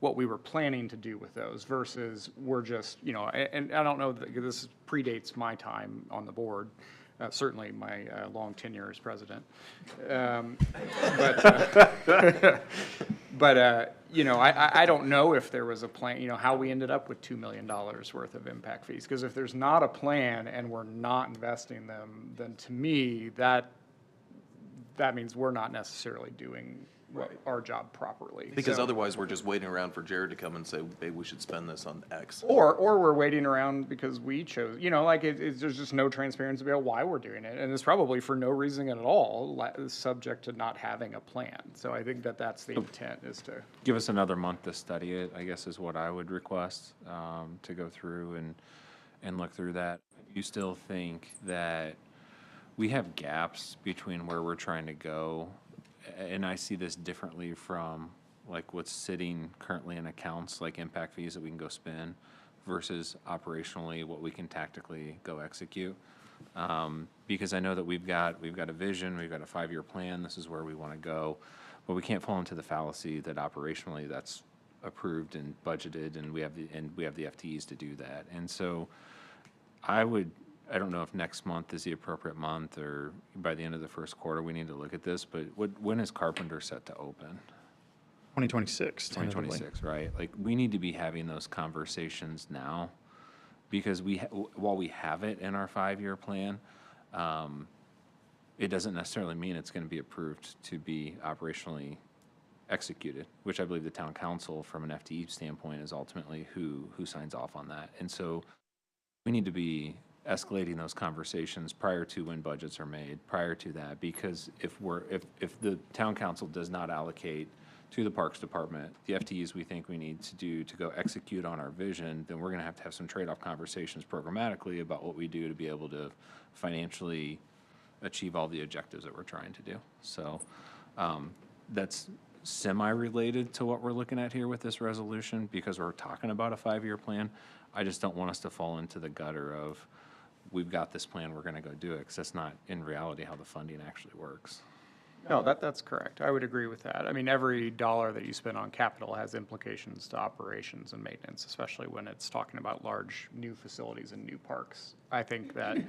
what we were planning to do with those, versus we're just, and I don't know, this predates my time on the board, certainly my long tenure as president. I don't know if there was a plan, how we ended up with $2 million worth of impact fees. Because if there's not a plan and we're not investing them, then to me, that means we're not necessarily doing our job properly. Because So- otherwise, we're just waiting around for Jared to come and say, hey, we should spend this on X. Or we're waiting around because we chose, like there's just no transparency about why we're doing it. And it's probably for no reason at all, subject to not having a plan. So I think that's the intent, is to. Give us another month to study it, I guess is what I would request, to go through and look through that. You still think that we have gaps between where we're trying to go, and I see this differently from like what's sitting currently in accounts, like impact fees that we can go spend, versus operationally what we can tactically go execute. Because I know that we've got a vision, we've got a 5-year plan, this is where we want to go, but we can't fall into the fallacy that operationally that's approved and budgeted, and we have the FTEs to do that. And so I don't know if next month is the appropriate month, or by the end of the first quarter, we need to look at this, but when is Carpenter set to open? 2026. tentatively. 2026, right? Like, we need to be having those conversations now, because while we have it in our 5-year plan, it doesn't necessarily mean it's going to be approved to be operationally executed, which I believe the town council, from an FTE standpoint, is ultimately who signs off on that. And so we need to be escalating those conversations prior to when budgets are made, prior to that, because if the town council does not allocate to the Parks Department the FTEs we think we need to do to go execute on our vision, then we're going to have some trade-off conversations programmatically about what we do to be able to financially achieve all the objectives that we're trying to do. So that's semi-related to what we're looking at here with this resolution, because we're talking about a 5-year plan. I just don't want us to fall into the gutter of, we've got this plan, we're going to go do it, because that's not in reality how the funding actually works. No, that's correct. I would agree with that. I mean, every dollar that you spend on capital has implications to operations and maintenance, especially when it's talking about large new facilities and new parks. I think that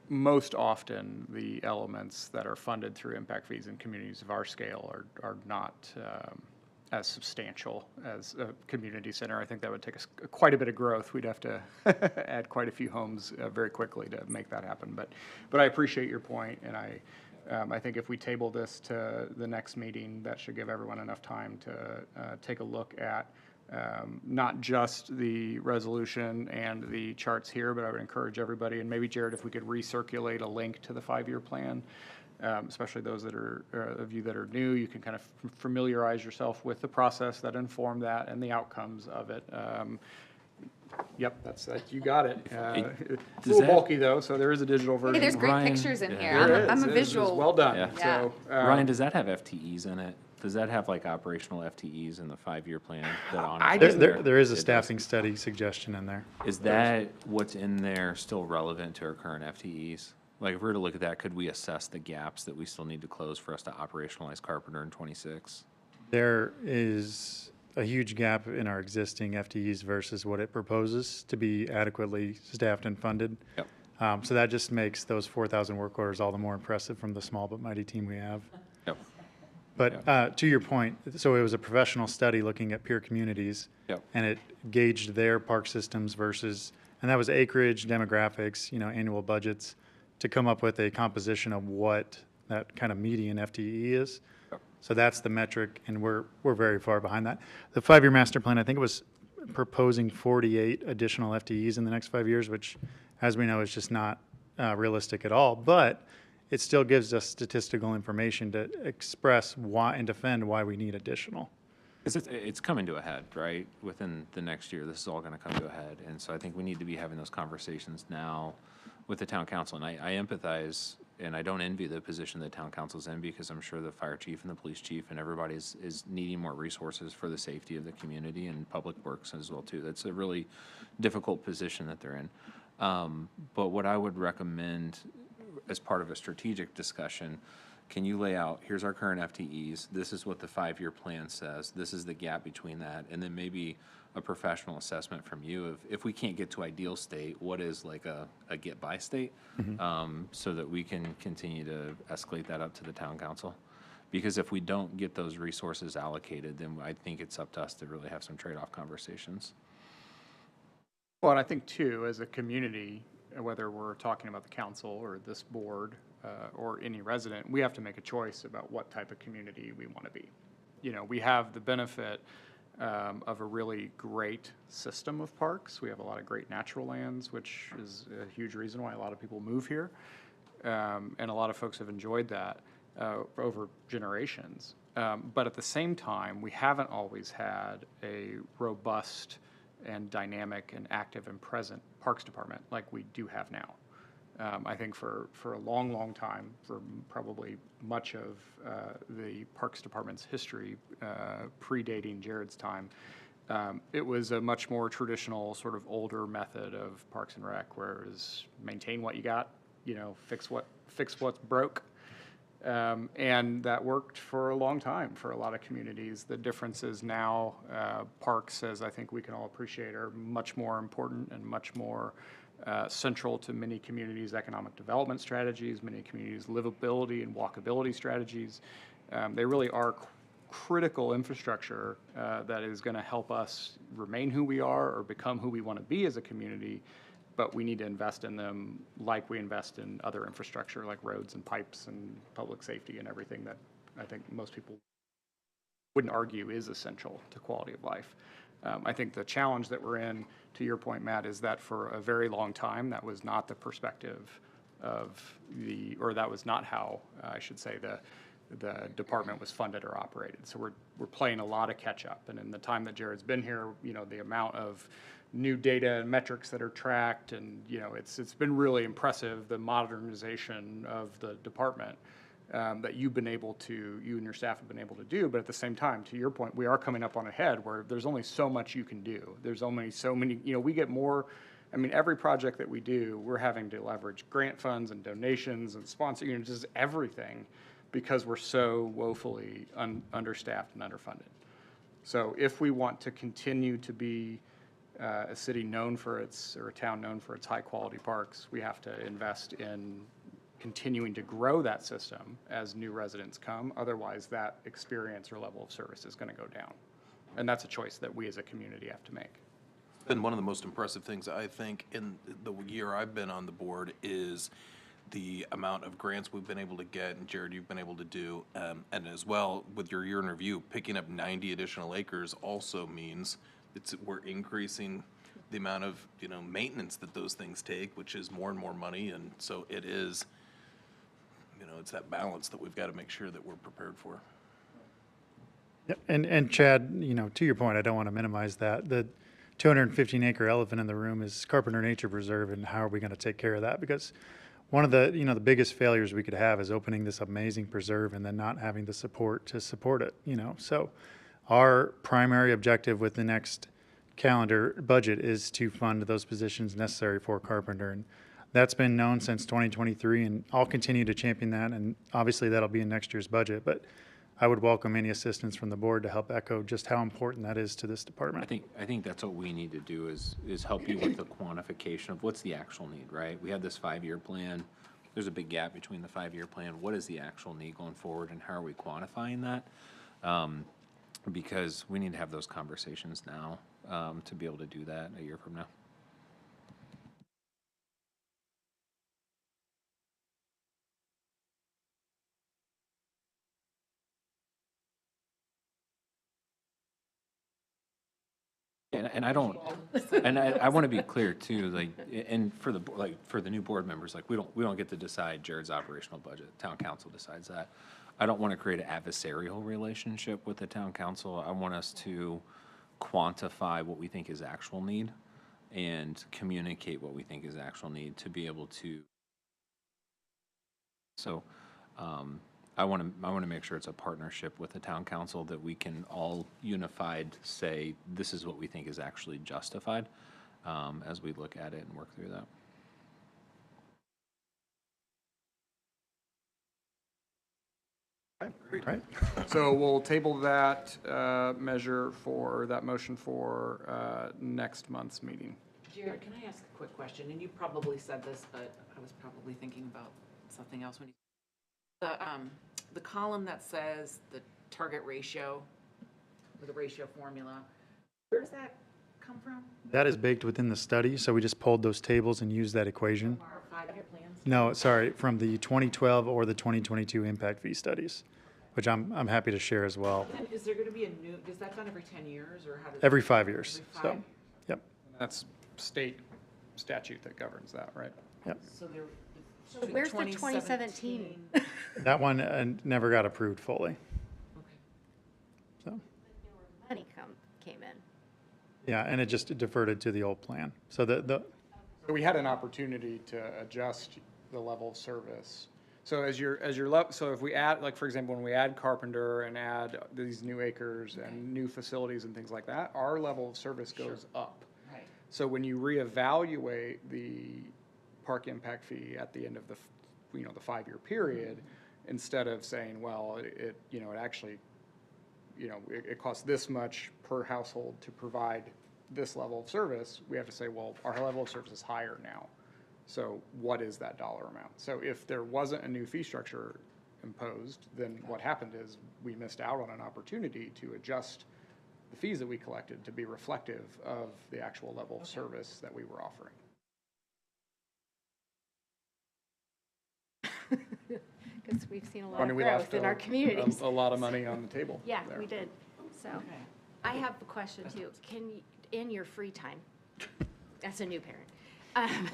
most often the elements that are funded through impact fees in communities of our scale are not as substantial as a community center. I think that would take us quite a bit of growth. We'd have to add quite a few homes very quickly to make that happen. But I appreciate your point, and I think if we table this to the next meeting, that should give everyone enough time to take a look at not just the resolution and the charts here, but I would encourage everybody, and maybe Jared, if we could recirculate a link to the 5-year plan, especially those that are of you that are new, you can kind of familiarize yourself with the process that informed that and the outcomes of it. Yep, that's you got it. It's a little bulky though, so there is a digital version. Hey, there's great Ryan, pictures in here. There I'm is. a It is visual. well done. Yeah. So, Ryan, does that have FTEs in it? Does that have like operational FTEs in the 5-year plan? There is a staffing study suggestion in there. Is that what's in there still relevant to our current FTEs? Like, if we were to look at that, could we assess the gaps that we still need to close for us to operationalize Carpenter in 26? There is a huge gap in our existing FTEs versus what it proposes to be adequately staffed and funded. Yep. So that just makes those 4,000 work orders all the more impressive from the small but mighty team we have. Yep. But to your point, so it was a professional study looking at peer communities. Yep. And it gauged their park systems versus, and that was acreage, demographics, annual budgets, to come up with a composition of what that kind of median FTE is. Yep. So that's the metric, and we're very far behind that. The 5-year master plan, I think it was proposing 48 additional FTEs in the next 5 years, which, as we know, is just not realistic at all. But it still gives us statistical information to express why and defend why we need additional. It's coming to a head, right? Within the next year, this is all going to come to a head. And so I think we need to be having those conversations now with the town council. And I empathize, and I don't envy the position the town council's in, because I'm sure the fire chief and the police chief and everybody is needing more resources for the safety of the community, and public works as well too. That's a really difficult position that they're in. But what I would recommend as part of a strategic discussion, can you lay out, here's our current FTEs, this is what the 5-year plan says, this is the gap between that, and then maybe a professional assessment from you of, if we can't get to ideal state, what is like a get-by state, so that we can continue to escalate that up to the town council. Because if we don't get those resources allocated, then I think it's up to us to really have some trade-off conversations. well, and I think too, as a community, whether we're talking about the council or this board, or any resident, we have to make a choice about what type of community we want to be. You know, we have the benefit of a really great system of parks. We have a lot of great natural lands, which is a huge reason why a lot of people move here. And a lot of folks have enjoyed that over generations. But at the same time, we haven't always had a robust and dynamic and active and present parks department like we do have now. I think for a long, long time, for probably much of the Parks Department's history, predating Jared's time, it was a much more traditional, sort of older method of Parks and Rec, where it was maintain what you got, you know, fix what's broke. And that worked for a long time for a lot of communities. The difference is now parks, as I think we can all appreciate, are much more important and much more central to many communities' economic development strategies, many communities' livability and walkability strategies. They really are critical infrastructure that is going to help us remain who we are or become who we want to be as a community, but we need to invest in them like we invest in other infrastructure like roads and pipes and public safety and everything that I think most people wouldn't argue is essential to quality of life. I think the challenge that we're in, to your point, Matt, is that for a very long time, that was not the perspective of or that was not how, I should say, the department was funded or operated. So we're playing a lot of catch up. And in the time that Jared's been here, you know, the amount of new data and metrics that are tracked, and, you know, it's been really impressive, the modernization of the department. That you and your staff have been able to do, but at the same time, to your point, we are coming up on a head where there's only so much you can do. There's only so many, you know, we get more, I mean, every project that we do, we're having to leverage grant funds and donations and sponsor, you know, just everything, because we're so woefully understaffed and underfunded. So if we want to continue to be a city known for its, or a town known for its high quality parks, we have to invest in continuing to grow that system as new residents come. Otherwise, that experience or level of service is going to go down. And that's a choice that we as a community have to make. Been one of the most impressive things, I think, in the year I've been on the board is the amount of grants we've been able to get, and Jared, you've been able to do, and as well with your year in review, picking up 90 additional acres also means we're increasing the amount of, you know, maintenance that those things take, which is more and more money, and so it is, you know, it's that balance that we've got to make sure that we're prepared for. Yep. And Chad, you know, to your point, I don't want to minimize that. The 215-acre elephant in the room is Carpenter Nature Preserve, and how are we going to take care of that? Because one of the, you know, the biggest failures we could have is opening this amazing preserve and then not having the support to support it, you know. So our primary objective with the next calendar budget is to fund those positions necessary for Carpenter, and that's been known since 2023, and I'll continue to champion that, and obviously that'll be in next year's budget, but I would welcome any assistance from the board to help echo just how important that is to this department. I think that's what we need to do is help you with the quantification of what's the actual need, right? We have this 5-year plan. There's a big gap between the 5-year plan. What is the actual need going forward, and how are we quantifying that? Because we need to have those conversations now to be able to do that a year from now. And I don't, and I want to be clear too, like, and for the new board members, like, we don't get to decide Jared's operational budget. Town council decides that. I don't want to create an adversarial relationship with the town council. I want us to quantify what we think is actual need and communicate what we think is actual need to be able to. So, I want to make sure it's a partnership with the town council that we can all unified say this is what we think is actually justified as we look at it and work through that. Okay, right. So we'll table that measure for that motion for next month's meeting. Jared, can I ask a quick question? And you probably said this, but I was probably thinking about something else when you. The column that says the target ratio, or the ratio formula, where does that come from? That is baked within the study, so we just pulled those tables and used that equation. Our 5-year plans? No, sorry, from the 2012 or the 2022 impact fee studies, which I'm happy to share as well. And is there going to be a new, is that done every 10 years or how does? Every 5 years, Every so, five? yep, That's state statute that governs that, right? yep. So there. So where's the 2017? That one never got approved fully, so, Money came in. yeah, and it just deferred to the old plan. So So we had an opportunity to adjust the level of service. So so if we add, like, for example, when we add Carpenter and add these new acres and new facilities and things like that, our level of service goes up. Right. So when you reevaluate the park impact fee at the end of the 5-year period, instead of saying, well, it actually, it costs this much per household to provide this level of service, we have to say, well, our level of service is higher now. So what is that dollar amount? So if there wasn't a new fee structure imposed, then what happened is we missed out on an opportunity to adjust the fees that we collected to be reflective of the actual level of service that we were offering. Because we've seen a lot I mean, of we growth left in our communities. a lot of money on the table. Yeah, there. we did. So I have a question too. Can you, in your free time, as a new parent,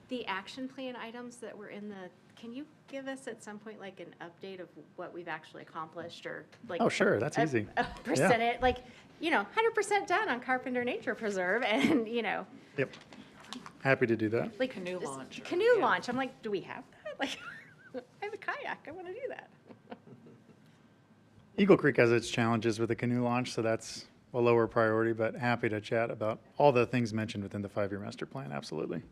the action plan items that were in can you give us at some point like an update of what we've actually accomplished or like? Oh, sure, that's easy. A percentage, like, 100% done on Carpenter Nature Preserve and, Yep, happy to do that. like. Canoe launch. Canoe launch. I'm like, do we have that? Like, I have a kayak. I want to do that. Eagle Creek has its challenges with the canoe launch, so that's a lower priority, but happy to chat about all the things mentioned within the 5-year master plan, absolutely.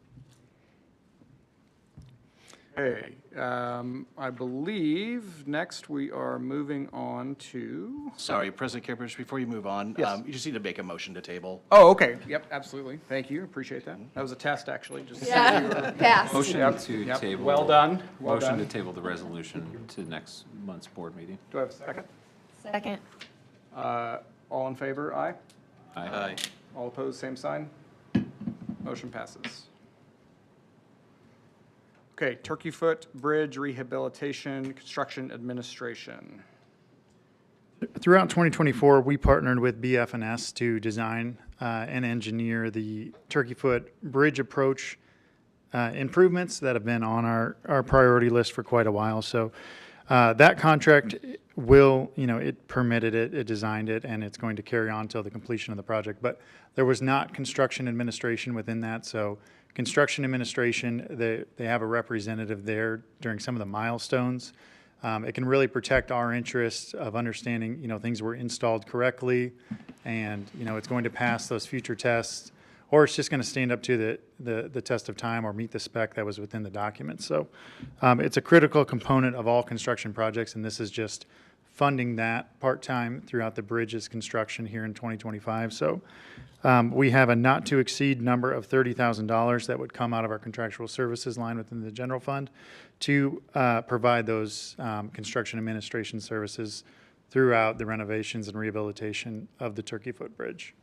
Okay, I believe next we are moving on to. Sorry, President Kippers, before you move on, Yes. you just need to make a motion to table. Oh, okay, yep, absolutely. Thank you, appreciate that. That was a test, actually, just. Yeah, pass. Motion Yep, to yep. table. Well done, well Motion to done. table the resolution to next month's board meeting. Do I have a second? Second. All in favor, aye? Aye. All opposed, same sign? Motion passes. Okay, Turkey Foot Bridge Rehabilitation Construction Administration. Throughout 2024, we partnered with BF&S to design and engineer the Turkey Foot Bridge approach improvements that have been on our priority list for quite a while. So that contract will, it permitted it, it designed it, and it's going to carry on until the completion of the project. But there was not construction administration within that, so construction administration, they have a representative there during some of the milestones. It can really protect our interests of understanding, things were installed correctly, and, it's going to pass those future tests, or it's just going to stand up to the test of time or meet the spec that was within the document. So it's a critical component of all construction projects, and this is just funding that part-time throughout the bridge's construction here in 2025. So we have a not-to-exceed number of $30,000 that would come out of our contractual services line within the general fund to provide those construction administration services throughout the renovations and rehabilitation of the Turkey Foot Bridge.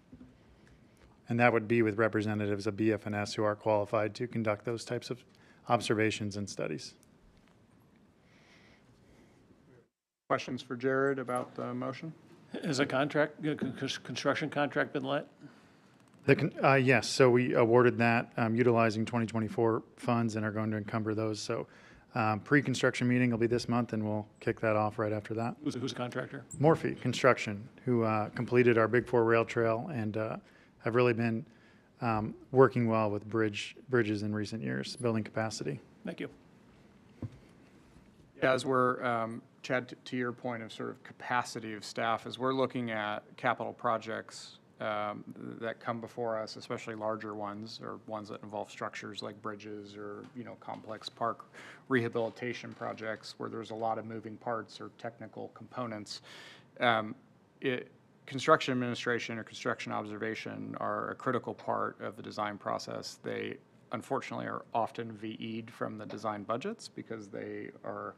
And that would be with representatives of BF&S who are qualified to conduct those types of observations and studies. Questions for Jared about the motion? Has a construction contract been let? Yes, so we awarded that utilizing 2024 funds and are going to encumber those. So pre-construction meeting will be this month, and we'll kick that off right after that. Who's the contractor? Morphe Construction, who completed our Big Four rail trail and have really been working well with bridges in recent years, building capacity. Thank you. Yeah, as we're, Chad, to your point of sort of capacity of staff, as we're looking at capital projects that come before us, especially larger ones or ones that involve structures like bridges or, complex park rehabilitation projects where there's a lot of moving parts or technical components, construction administration or construction observation are a critical part of the design process. They unfortunately are often VE'd from the design budgets because they are,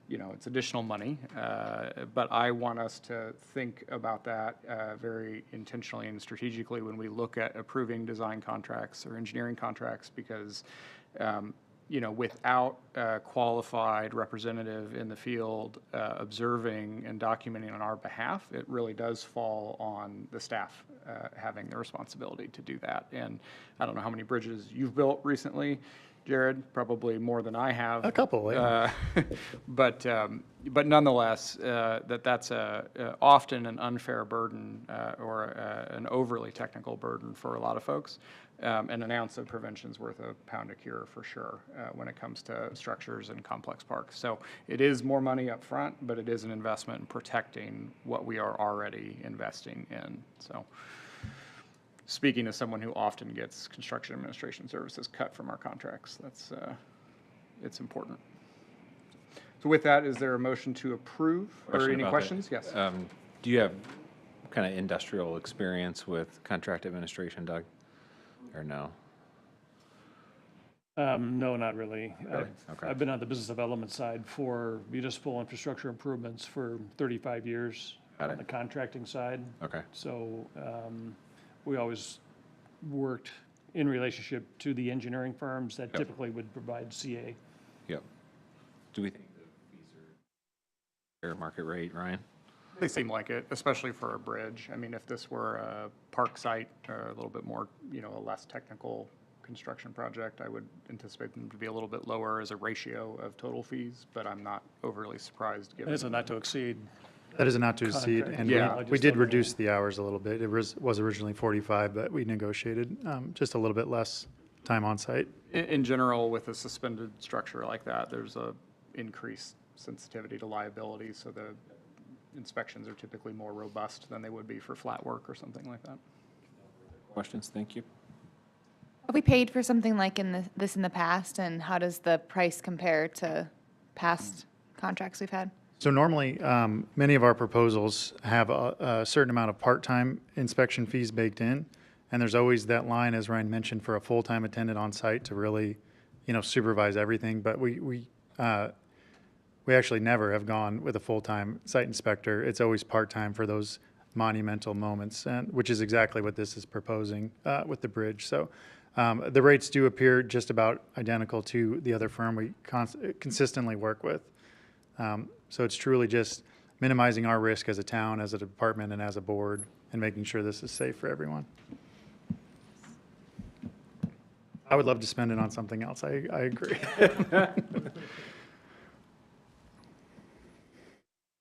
it's additional money. But I want us to think about that very intentionally and strategically when we look at approving design contracts or engineering contracts, because without a qualified representative in the field observing and documenting on our behalf, it really does fall on the staff having the responsibility to do that. And I don't know how many bridges you've built recently, Jared, probably more than I have. A couple, yeah. But nonetheless, that's often an unfair burden or an overly technical burden for a lot of folks. An ounce of prevention is worth a pound of cure for sure when it comes to structures and complex parks. So it is more money up front, but it is an investment in protecting what we are already investing in. So speaking as someone who often gets construction administration services cut from our contracts, it's important. So with that, is there a motion to approve or Question any about questions? that. Yes. Do you have kind of industrial experience with contract administration, Doug? Or no? No, not really. Okay. I've been on the business development side for municipal infrastructure improvements for 35 years Got on it. the contracting side. Okay. So we always worked in relationship to the engineering firms that typically would provide CA. Yep. Do we think the fees are fair market rate, Ryan? They seem like it, especially for a bridge. I mean, if this were a park site or a little bit more, a less technical construction project, I would anticipate them to be a little bit lower as a ratio of total fees, but I'm not overly surprised given. It's a not to exceed. That is a not to exceed, Contract. and Yeah. we did reduce the hours a little bit. It was originally 45, but we negotiated just a little bit less time on site. In general, with a suspended structure like that, there's a increased sensitivity to liability, so the inspections are typically more robust than they would be for flat work or something like that. Questions? Thank you. Have we paid for something like this in the past, and how does the price compare to past contracts we've had? So normally, many of our proposals have a certain amount of part-time inspection fees baked in, and there's always that line, as Ryan mentioned, for a full-time attendant on site to really, supervise everything. But we actually never have gone with a full-time site inspector. It's always part-time for those monumental moments, and which is exactly what this is proposing with the bridge. So the rates do appear just about identical to the other firm we consistently work with. So it's truly just minimizing our risk as a town, as a department, and as a board, and making sure this is safe for everyone. I would love to spend it on something else. I agree.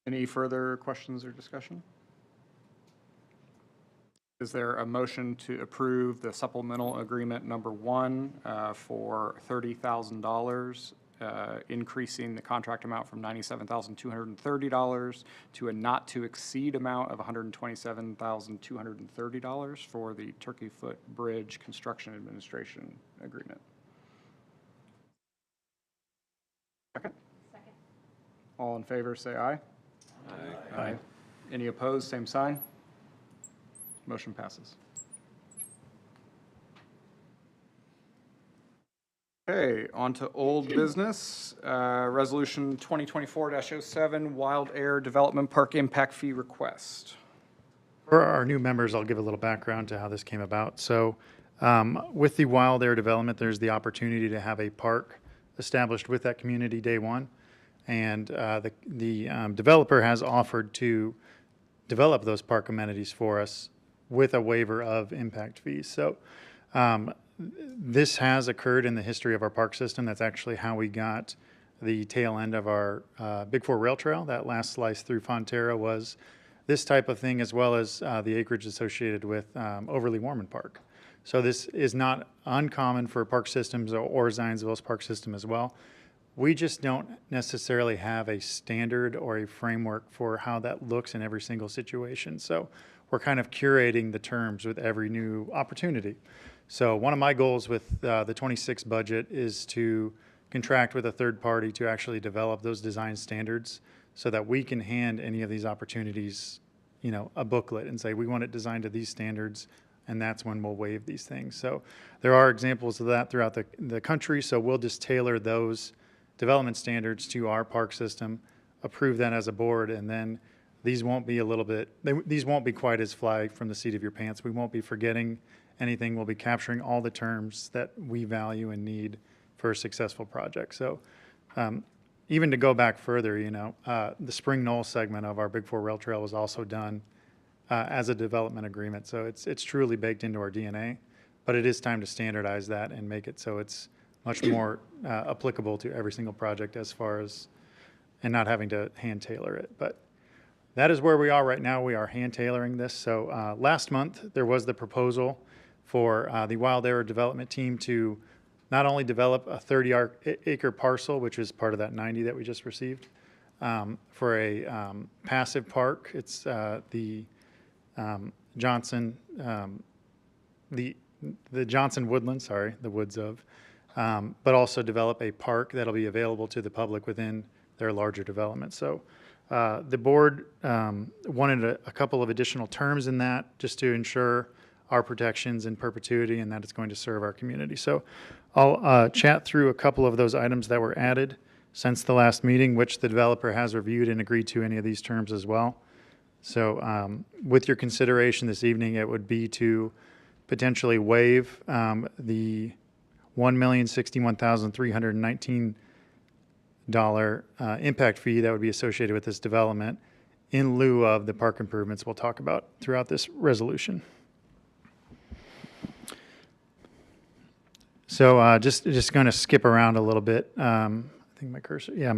Any further questions or discussion? Is there a motion to approve the supplemental agreement number 1 for $30,000, increasing the contract amount from $97,230 to a not-to-exceed amount of $127,230 for the Turkey Foot Bridge Construction Administration Agreement? Second? Second. All in favor, say aye. Aye. Any opposed, same sign. Motion passes. Okay, on to old business. Resolution 2024-07, Wild Air Development Park Impact Fee Request. For our new members, I'll give a little background to how this came about. So with the Wild Air Development, there's the opportunity to have a park established with that community day one. And the developer has offered to develop those park amenities for us with a waiver of impact fees. So this has occurred in the history of our park system. That's actually how we got the tail end of our Big Four Rail Trail. That last slice through Fonterra was this type of thing, as well as the acreage associated with Overly Warman Park. So this is not uncommon for park systems or Zionsville's park system as well. We just don't necessarily have a standard or a framework for how that looks in every single situation. So we're kind of curating the terms with every new opportunity. So one of my goals with the 26 budget is to contract with a third party to actually develop those design standards so that we can hand any of these opportunities, a booklet and say, we want it designed to these standards, and that's when we'll waive these things. So there are examples of that throughout the country, so we'll just tailor those development standards to our park system, approve that as a board, and then these won't be these won't be quite as fly from the seat of your pants. We won't be forgetting anything. We'll be capturing all the terms that we value and need for a successful project. So even to go back further, the Spring Knoll segment of our Big Four Rail Trail was also done as a development agreement. So it's truly baked into our DNA, but it is time to standardize that and make it so it's much more applicable to every single project as far as, and not having to hand tailor it. But that is where we are right now. We are hand tailoring this. So last month, there was the proposal for the Wild Era Development Team to not only develop a 30-acre parcel, which is part of that 90 that we just received, for a passive park. It's the Johnson, the Johnson Woodland, sorry, the woods of, but also develop a park that'll be available to the public within their larger development. So the board wanted a couple of additional terms in that just to ensure our protections in perpetuity and that it's going to serve our community. So I'll chat through a couple of those items that were added since the last meeting, which the developer has reviewed and agreed to any of these terms as well. So with your consideration this evening, it would be to potentially waive the $1,061,319 impact fee that would be associated with this development in lieu of the park improvements we'll talk about throughout this resolution. So just going to skip around a little bit. I think my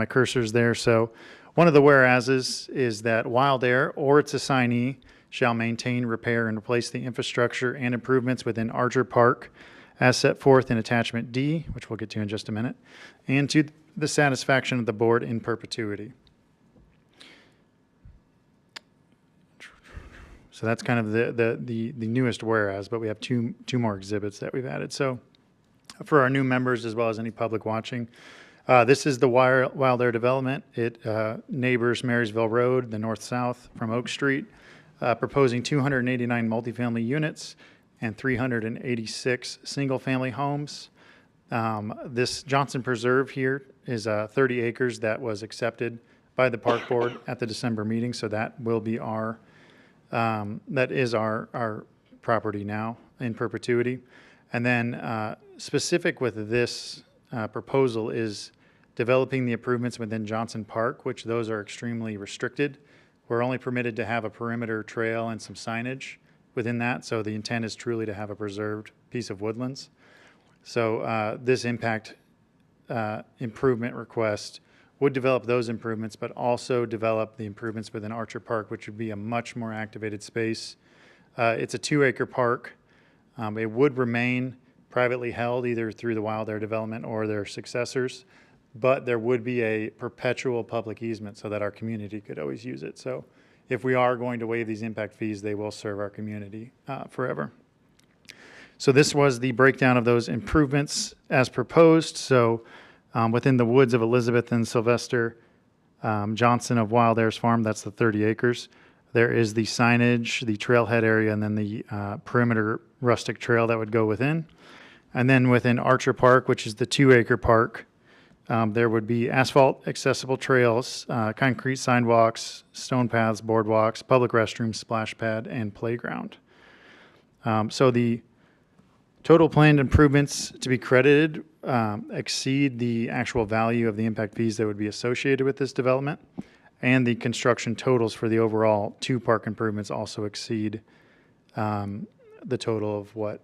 cursor's there. So one of the whereases is that Wild Air or its assignee shall maintain, repair, and replace the infrastructure and improvements within Archer Park as set forth in attachment D, which we'll get to in just a minute, and to the satisfaction of the board in perpetuity. So that's kind of the newest whereas, but we have two more exhibits that we've added. So for our new members as well as any public watching, this is the Wild Air development. It neighbors Marysville Road, the north-south from Oak Street, proposing 289 multifamily units and 386 single-family homes. This Johnson Preserve here is 30 acres that was accepted by the park board at the December meeting, so that will be our property now in perpetuity. And then specific with this proposal is developing the improvements within Johnson Park, which those are extremely restricted. We're only permitted to have a perimeter trail and some signage within that, so the intent is truly to have a preserved piece of woodlands. So this impact improvement request would develop those improvements, but also develop the improvements within Archer Park, which would be a much more activated space. It's a 2-acre park. It would remain privately held either through the Wild Air development or their successors, but there would be a perpetual public easement so that our community could always use it. So if we are going to waive these impact fees, they will serve our community forever. So this was the breakdown of those improvements as proposed. So within the woods of Elizabeth and Sylvester Johnson of Wild Air's farm, that's the 30 acres. There is the signage, the trailhead area, and then the perimeter rustic trail that would go within. And then within Archer Park, which is the 2-acre park, there would be asphalt accessible trails, concrete sidewalks, stone paths, boardwalks, public restrooms, splash pad, and playground. So the total planned improvements to be credited exceed the actual value of the impact fees that would be associated with this development, and the construction totals for the overall 2 park improvements also exceed the total of what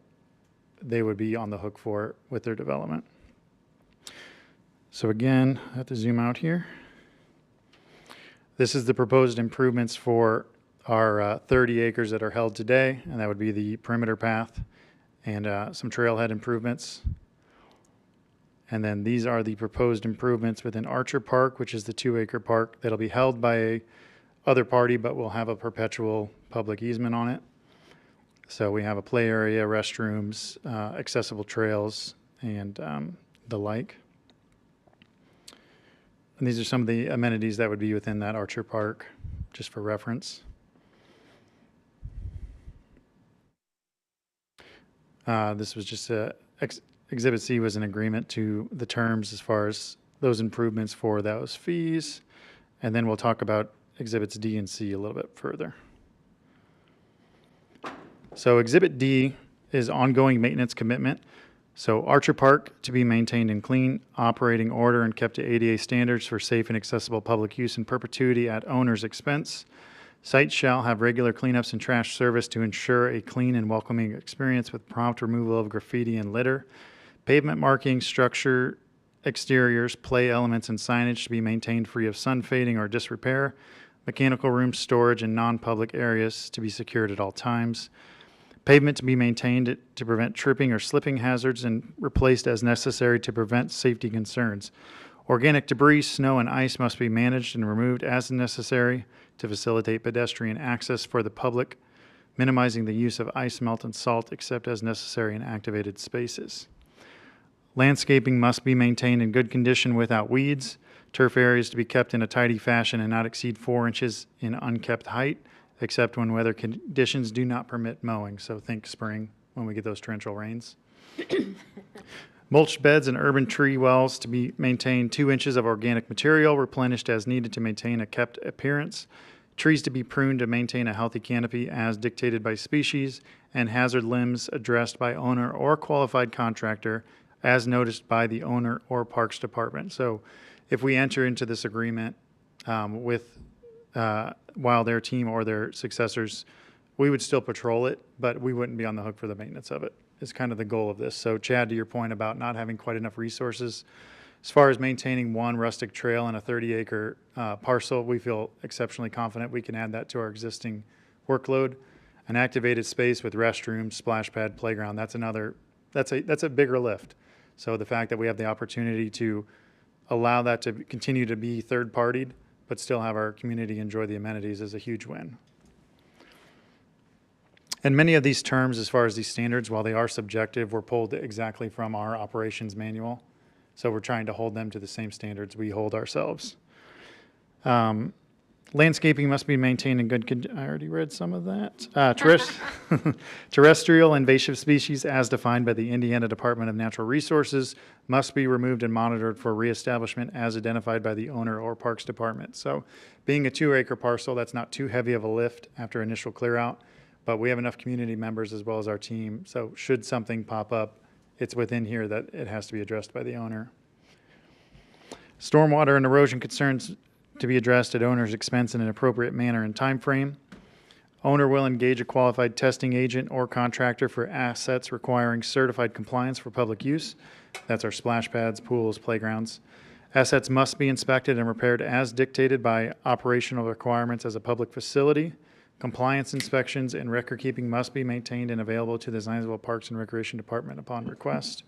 they would be on the hook for with their development. So again, I have to zoom out here. This is the proposed improvements for our 30 acres that are held today, and that would be the perimeter path and some trailhead improvements. And then these are the proposed improvements within Archer Park, which is the 2-acre park that'll be held by a other party, but will have a perpetual public easement on it. So we have a play area, restrooms, accessible trails, and the like. And these are some of the amenities that would be within that Archer Park, just for reference. This was just Exhibit C was an agreement to the terms as far as those improvements for those fees. And then we'll talk about Exhibits D and C a little bit further. So Exhibit D is ongoing maintenance commitment. So Archer Park to be maintained in clean operating order and kept to ADA standards for safe and accessible public use in perpetuity at owner's expense. Site shall have regular cleanups and trash service to ensure a clean and welcoming experience with prompt removal of graffiti and litter. Pavement markings, structure, exteriors, play elements, and signage to be maintained free of sun fading or disrepair. Mechanical rooms, storage, and non-public areas to be secured at all times. Pavement to be maintained to prevent tripping or slipping hazards and replaced as necessary to prevent safety concerns. Organic debris, snow, and ice must be managed and removed as necessary to facilitate pedestrian access for the public, minimizing the use of ice melt and salt except as necessary in activated spaces. Landscaping must be maintained in good condition without weeds. Turf areas to be kept in a tidy fashion and not exceed 4 inches in unkept height, except when weather conditions do not permit mowing. So think spring when we get those torrential rains. Mulched beds and urban tree wells to be maintained 2 inches of organic material, replenished as needed to maintain a kept appearance. Trees to be pruned to maintain a healthy canopy as dictated by species, and hazard limbs addressed by owner or qualified contractor as noticed by the owner or Parks Department. So if we enter into this agreement with while their team or their successors, we would still patrol it, but we wouldn't be on the hook for the maintenance of it, is kind of the goal of this. So Chad, to your point about not having quite enough resources, as far as maintaining one rustic trail in a 30-acre parcel, we feel exceptionally confident we can add that to our existing workload. An activated space with restrooms, splash pad, playground, that's a bigger lift. So the fact that we have the opportunity to allow that to continue to be third-partied, but still have our community enjoy the amenities is a huge win. And many of these terms, as far as these standards, while they are subjective, were pulled exactly from our operations manual. So we're trying to hold them to the same standards we hold ourselves. Landscaping must be maintained in good condition. I already read some of that. Terrestrial invasive species as defined by the Indiana Department of Natural Resources must be removed and monitored for reestablishment as identified by the owner or Parks Department. So being a 2-acre parcel, that's not too heavy of a lift after initial clear out, but we have enough community members as well as our team. So should something pop up, it's within here that it has to be addressed by the owner. Stormwater and erosion concerns to be addressed at owner's expense in an appropriate manner and time frame. Owner will engage a qualified testing agent or contractor for assets requiring certified compliance for public use. That's our splash pads, pools, playgrounds. Assets must be inspected and repaired as dictated by operational requirements as a public facility. Compliance inspections and record keeping must be maintained and available to the Zionsville Parks and Recreation Department upon request.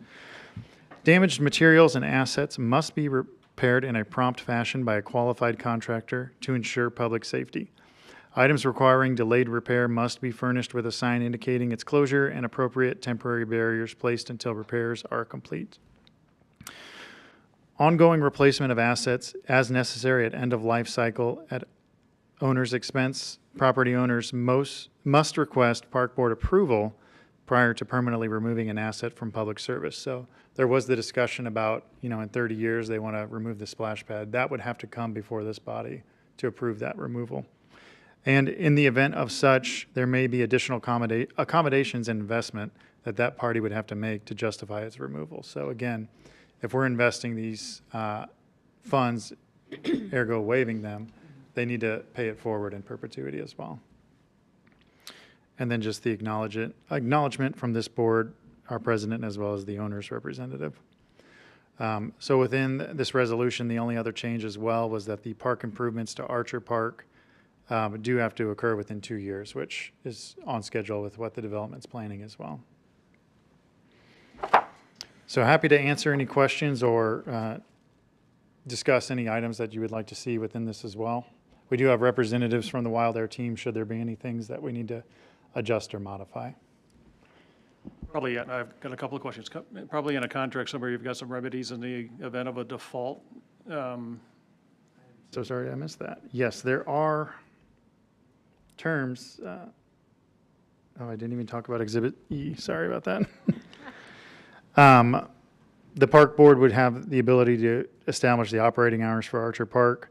Damaged materials and assets must be repaired in a prompt fashion by a qualified contractor to ensure public safety. Items requiring delayed repair must be furnished with a sign indicating its closure and appropriate temporary barriers placed until repairs are complete. Ongoing replacement of assets as necessary at end of life cycle at owner's expense. Property owners must request Park Board approval prior to permanently removing an asset from public service. So there was the discussion about, in 30 years, they want to remove the splash pad. That would have to come before this body to approve that removal. And in the event of such, there may be additional accommodations and investment that party would have to make to justify its removal. So again, if we're investing these funds, ergo waiving them, they need to pay it forward in perpetuity as well. And then just the acknowledgement from this board, our president, as well as the owner's representative. So within this resolution, the only other change as well was that the park improvements to Archer Park do have to occur within 2 years, which is on schedule with what the development's planning as well. So happy to answer any questions or discuss any items that you would like to see within this as well. We do have representatives from the Wild Air team should there be any things that we need to adjust or modify. Probably, I've got a couple of questions. Probably in a contract somewhere, you've got some remedies in the event of a default. So sorry I missed that. Yes, there are terms. I didn't even talk about Exhibit E. Sorry about that. The Park Board would have the ability to establish the operating hours for Archer Park,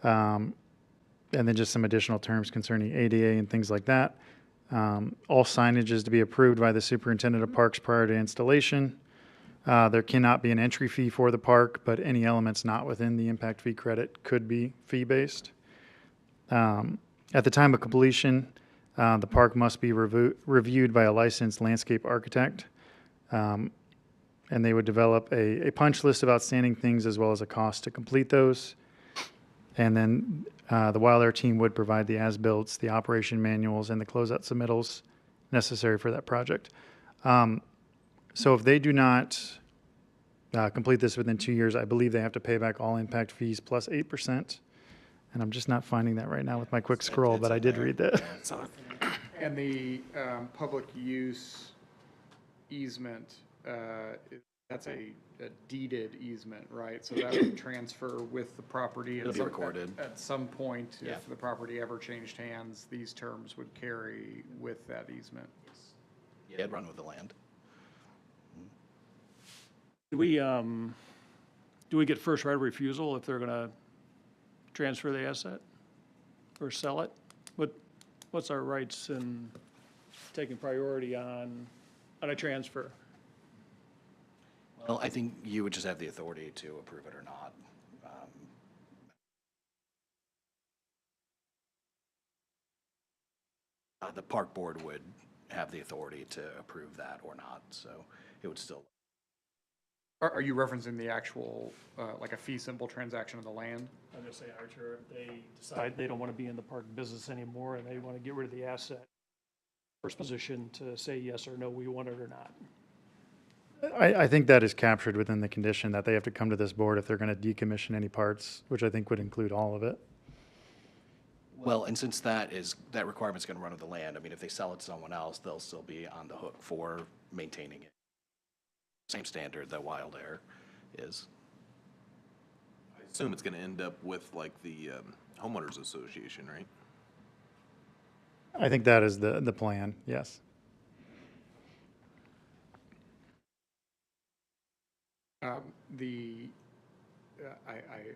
and then just some additional terms concerning ADA and things like that. All signage is to be approved by the superintendent of parks prior to installation. There cannot be an entry fee for the park, but any elements not within the impact fee credit could be fee-based. At the time of completion, the park must be reviewed by a licensed landscape architect. And they would develop a punch list of outstanding things as well as a cost to complete those. And then the Wild Air team would provide the as-builts, the operation manuals, and the closeout submittals necessary for that project. So if they do not complete this within 2 years, I believe they have to pay back all impact fees plus 8%. And I'm just not finding that right now with my quick scroll, but I did read that. And the public use easement, that's a deeded easement, right? So that would transfer with the property. It'll be recorded. At some point, Yeah. if the property ever changed hands, these terms would carry with that easement. Yeah, it'd run with the land. Do we get first right of refusal if they're gonna transfer the asset or sell it? What's our rights in taking priority on a transfer? Well, I think you would just have the authority to approve it or not. The park board would have the authority to approve that or not, so it would still. Are you referencing the actual, like a fee simple transaction of the land? I'm gonna say, Archer, if they decide they don't wanna be in the park business anymore and they wanna get rid of the asset, first position to say yes or no, we want it or not. I think that is captured within the condition that they have to come to this board if they're going to decommission any parts, which I think would include all of it. Well, and since that requirement's gonna run with the land, I mean, if they sell it to someone else, they'll still be on the hook for maintaining it. Same standard that Wild Air is. I assume it's gonna end up with like the homeowners association, right? I think that is the plan, yes. I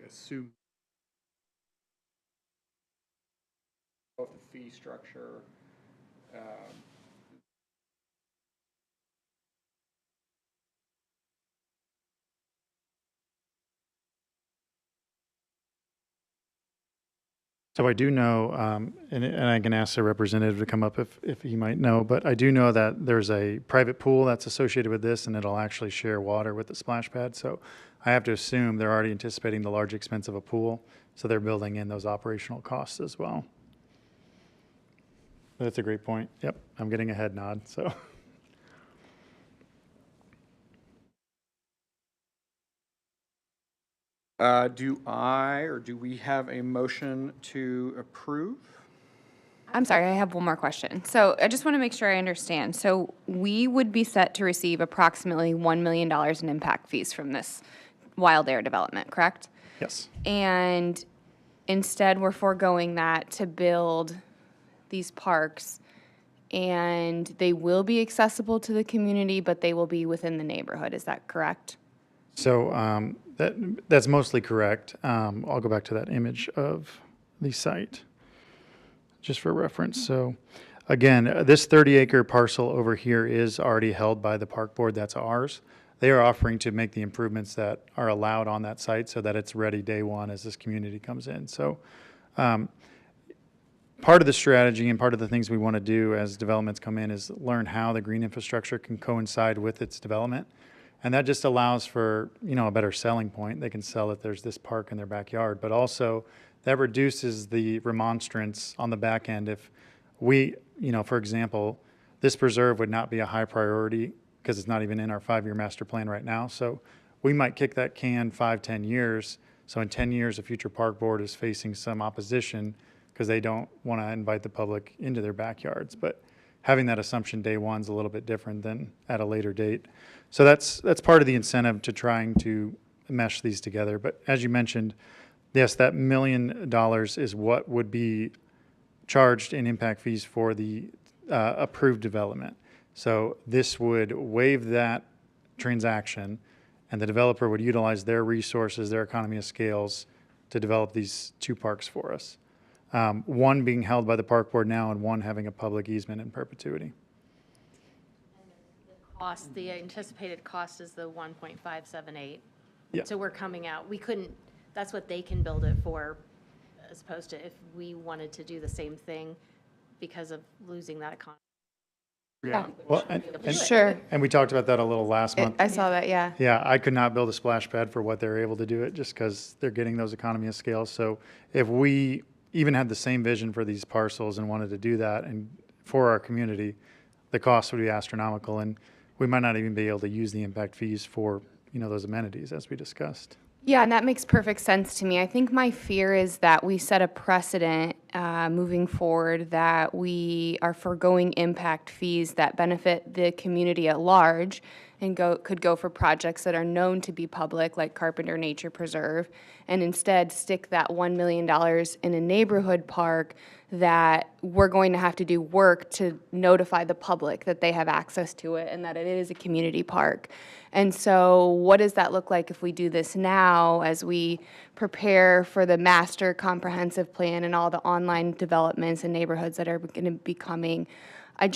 assume of the fee structure, So I do know, and I can ask the representative to come up if he might know, but I do know that there's a private pool that's associated with this, and it'll actually share water with the splash pad. So I have to assume they're already anticipating the large expense of a pool, so they're building in those operational costs as well. That's a great point. Yep, I'm getting a head nod, so. Do we have a motion to approve? I'm sorry, I have one more question. So I just want to make sure I understand. So we would be set to receive approximately $1 million in impact fees from this Wild Air development, correct? Yes. And instead, we're foregoing that to build these parks, and they will be accessible to the community, but they will be within the neighborhood. Is that correct? So that's mostly correct. I'll go back to that image of the site, just for reference. So again, this 30-acre parcel over here is already held by the park board. That's ours. They are offering to make the improvements that are allowed on that site so that it's ready day one as this community comes in. So part of the strategy and part of the things we want to do as developments come in is learn how the green infrastructure can coincide with its development. And that just allows for, a better selling point. They can sell it, there's this park in their backyard, but also that reduces the remonstrance on the back end. If we, for example, this preserve would not be a high priority because it's not even in our 5-year master plan right now. So we might kick that can 5-10 years. So in 10 years, a future park board is facing some opposition because they don't want to invite the public into their backyards. But having that assumption day one's a little bit different than at a later date. So that's part of the incentive to trying to mesh these together. But as you mentioned, yes, that $1 million is what would be charged in impact fees for the approved development. So this would waive that transaction, and the developer would utilize their resources, their economy of scales, to develop these 2 parks for us. One being held by the park board now, and one having a public easement in perpetuity. And the cost, the anticipated cost is the 1.578. Yeah. So we're coming out, we couldn't, that's what they can build it for, as opposed to if we wanted to do the same thing because of losing that economy. Yeah. Well, Sure. and we talked about that a little last month. I saw that, yeah. Yeah, I could not build a splash pad for what they're able to do it just because they're getting those economy of scale. So if we even had the same vision for these parcels and wanted to do that and for our community, the cost would be astronomical, and we might not even be able to use the impact fees for, those amenities as we discussed. Yeah, and that makes perfect sense to me. I think my fear is that we set a precedent moving forward that we are foregoing impact fees that benefit the community at large and could go for projects that are known to be public, like Carpenter Nature Preserve, and instead stick that $1 million in a neighborhood park that we're going to have to do work to notify the public that they have access to it and that it is a community park. And so what does that look like if we do this now as we prepare for the master comprehensive plan and all the online developments and neighborhoods that are going to be coming? I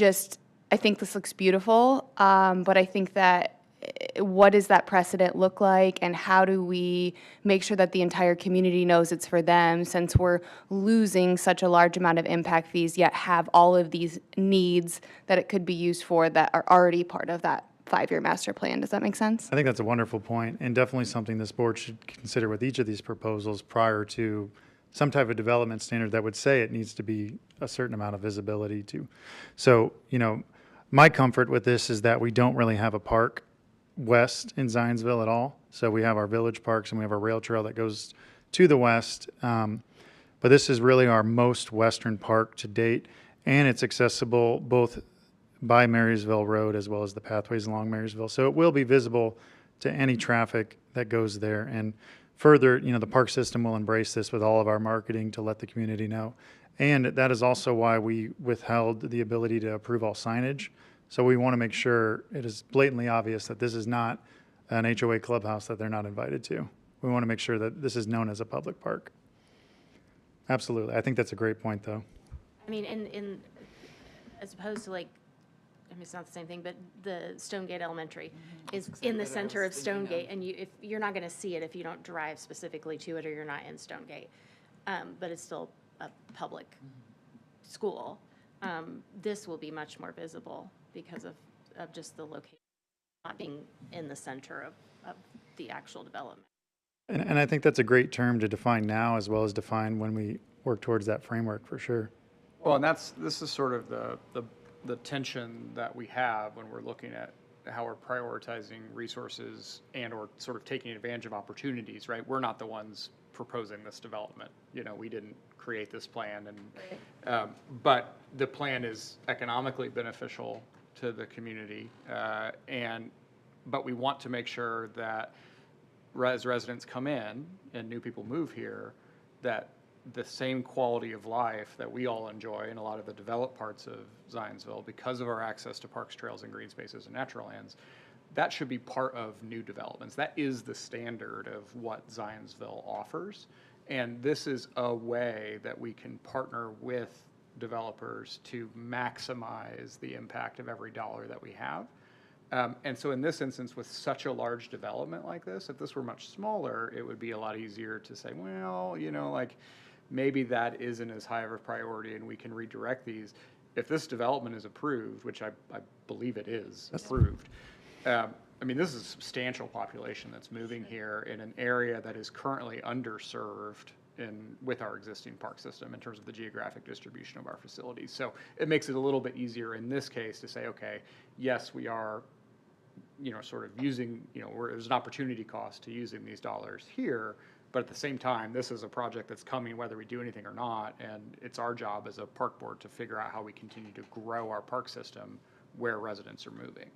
think this looks beautiful, but I think that what does that precedent look like, and how do we make sure that the entire community knows it's for them, since we're losing such a large amount of impact fees, yet have all of these needs that it could be used for that are already part of that 5-year master plan? Does that make sense? I think that's a wonderful point, and definitely something this board should consider with each of these proposals prior to some type of development standard that would say it needs to be a certain amount of visibility to. So, my comfort with this is that we don't really have a park west in Zionsville at all. So we have our village parks and we have our rail trail that goes to the west. But this is really our most western park to date, and it's accessible both by Marysville Road as well as the pathways along Marysville. So it will be visible to any traffic that goes there. And further, the park system will embrace this with all of our marketing to let the community know. And that is also why we withheld the ability to approve all signage. So we want to make sure it is blatantly obvious that this is not an HOA clubhouse that they're not invited to. We want to make sure that this is known as a public park. Absolutely. I think that's a great point, though. I mean, in as opposed to it's not the same thing, but the Stonegate Elementary is in the center of Stonegate, and you're not going to see it if you don't drive specifically to it or you're not in Stonegate. But it's still a public school. This will be much more visible because of just the location, not being in the center of the actual development. And I think that's a great term to define now as well as define when we work towards that framework for sure. Well, and this is sort of the tension that we have when we're looking at how we're prioritizing resources and or sort of taking advantage of opportunities, right? We're not the ones proposing this development. We didn't create this plan, and but the plan is economically beneficial to the community, but we want to make sure that as residents come in and new people move here, that the same quality of life that we all enjoy in a lot of the developed parts of Zionsville, because of our access to parks, trails, and green spaces and natural lands, that should be part of new developments. That is the standard of what Zionsville offers. And this is a way that we can partner with developers to maximize the impact of every dollar that we have. And so in this instance, with such a large development like this, if this were much smaller, it would be a lot easier to say, well, maybe that isn't as high of a priority and we can redirect these. If this development is approved, which I believe it is approved, this is a substantial population that's moving here in an area that is currently underserved with our existing park system in terms of the geographic distribution of our facilities. So it makes it a little bit easier in this case to say, okay, yes, we are, sort of using, there's an opportunity cost to using these dollars here, but at the same time, this is a project that's coming whether we do anything or not, and it's our job as a park board to figure out how we continue to grow our park system where residents are moving.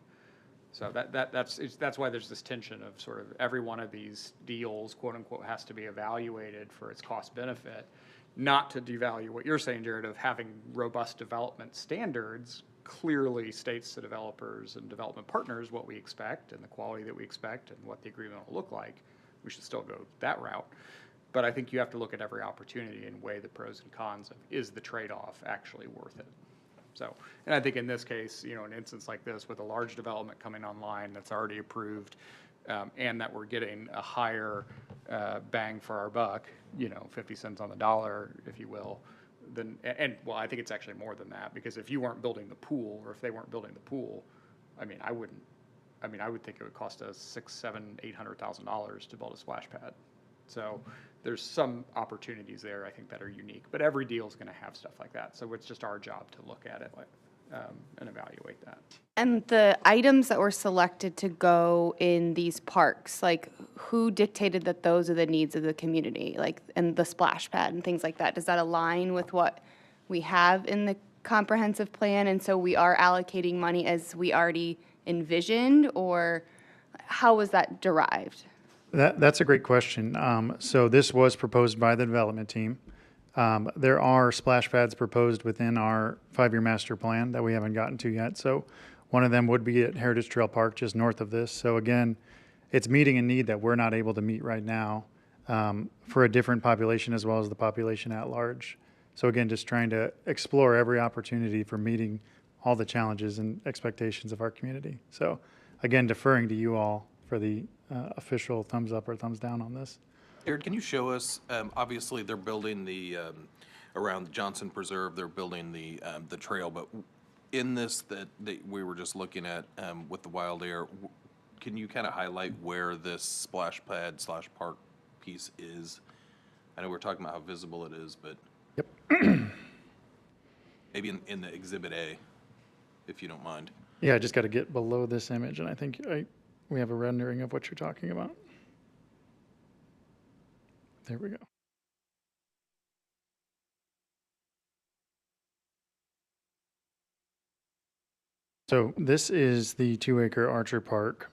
So that's why there's this tension of sort of every one of these deals, quote unquote, has to be evaluated for its cost benefit, not to devalue what you're saying, Jared, of having robust development standards clearly states to developers and development partners what we expect and the quality that we expect and what the agreement will look like. We should still go that route. But I think you have to look at every opportunity and weigh the pros and cons of, is the trade-off actually worth it? So, and I think in this case, an instance like this with a large development coming online that's already approved, and that we're getting a higher bang for our buck, 50 cents on the dollar, if you will, then, well, I think it's actually more than that, because if you weren't building the pool, or if they weren't building the pool, I would think it would cost us $600,000, $700,000, $800,000 to build a splash pad. So there's some opportunities there, I think, that are unique, but every deal is going to have stuff like that. So it's just our job to look at it and evaluate that. And the items that were selected to go in these parks, like who dictated that those are the needs of the community, like, and the splash pad and things like that? Does that align with what we have in the comprehensive plan? And so we are allocating money as we already envisioned, or how was that derived? That's a great question. So this was proposed by the development team. There are splash pads proposed within our 5-year master plan that we haven't gotten to yet. So one of them would be at Heritage Trail Park, just north of this. So again, it's meeting a need that we're not able to meet right now for a different population as well as the population at large. So again, just trying to explore every opportunity for meeting all the challenges and expectations of our community. So again, deferring to you all for the official thumbs up or thumbs down on this. Jared, can you show us, obviously, they're building the, around the Johnson Preserve, they're building the trail, but in this that we were just looking at with the Wild Air, can you kind of highlight where this splash pad / park piece is? I know we're talking about how visible it is, but maybe in the Exhibit A, if you don't mind. Yeah, I just got to get below this image, and I think we have a rendering of what you're talking about. There we go. So this is the 2-acre Archer Park.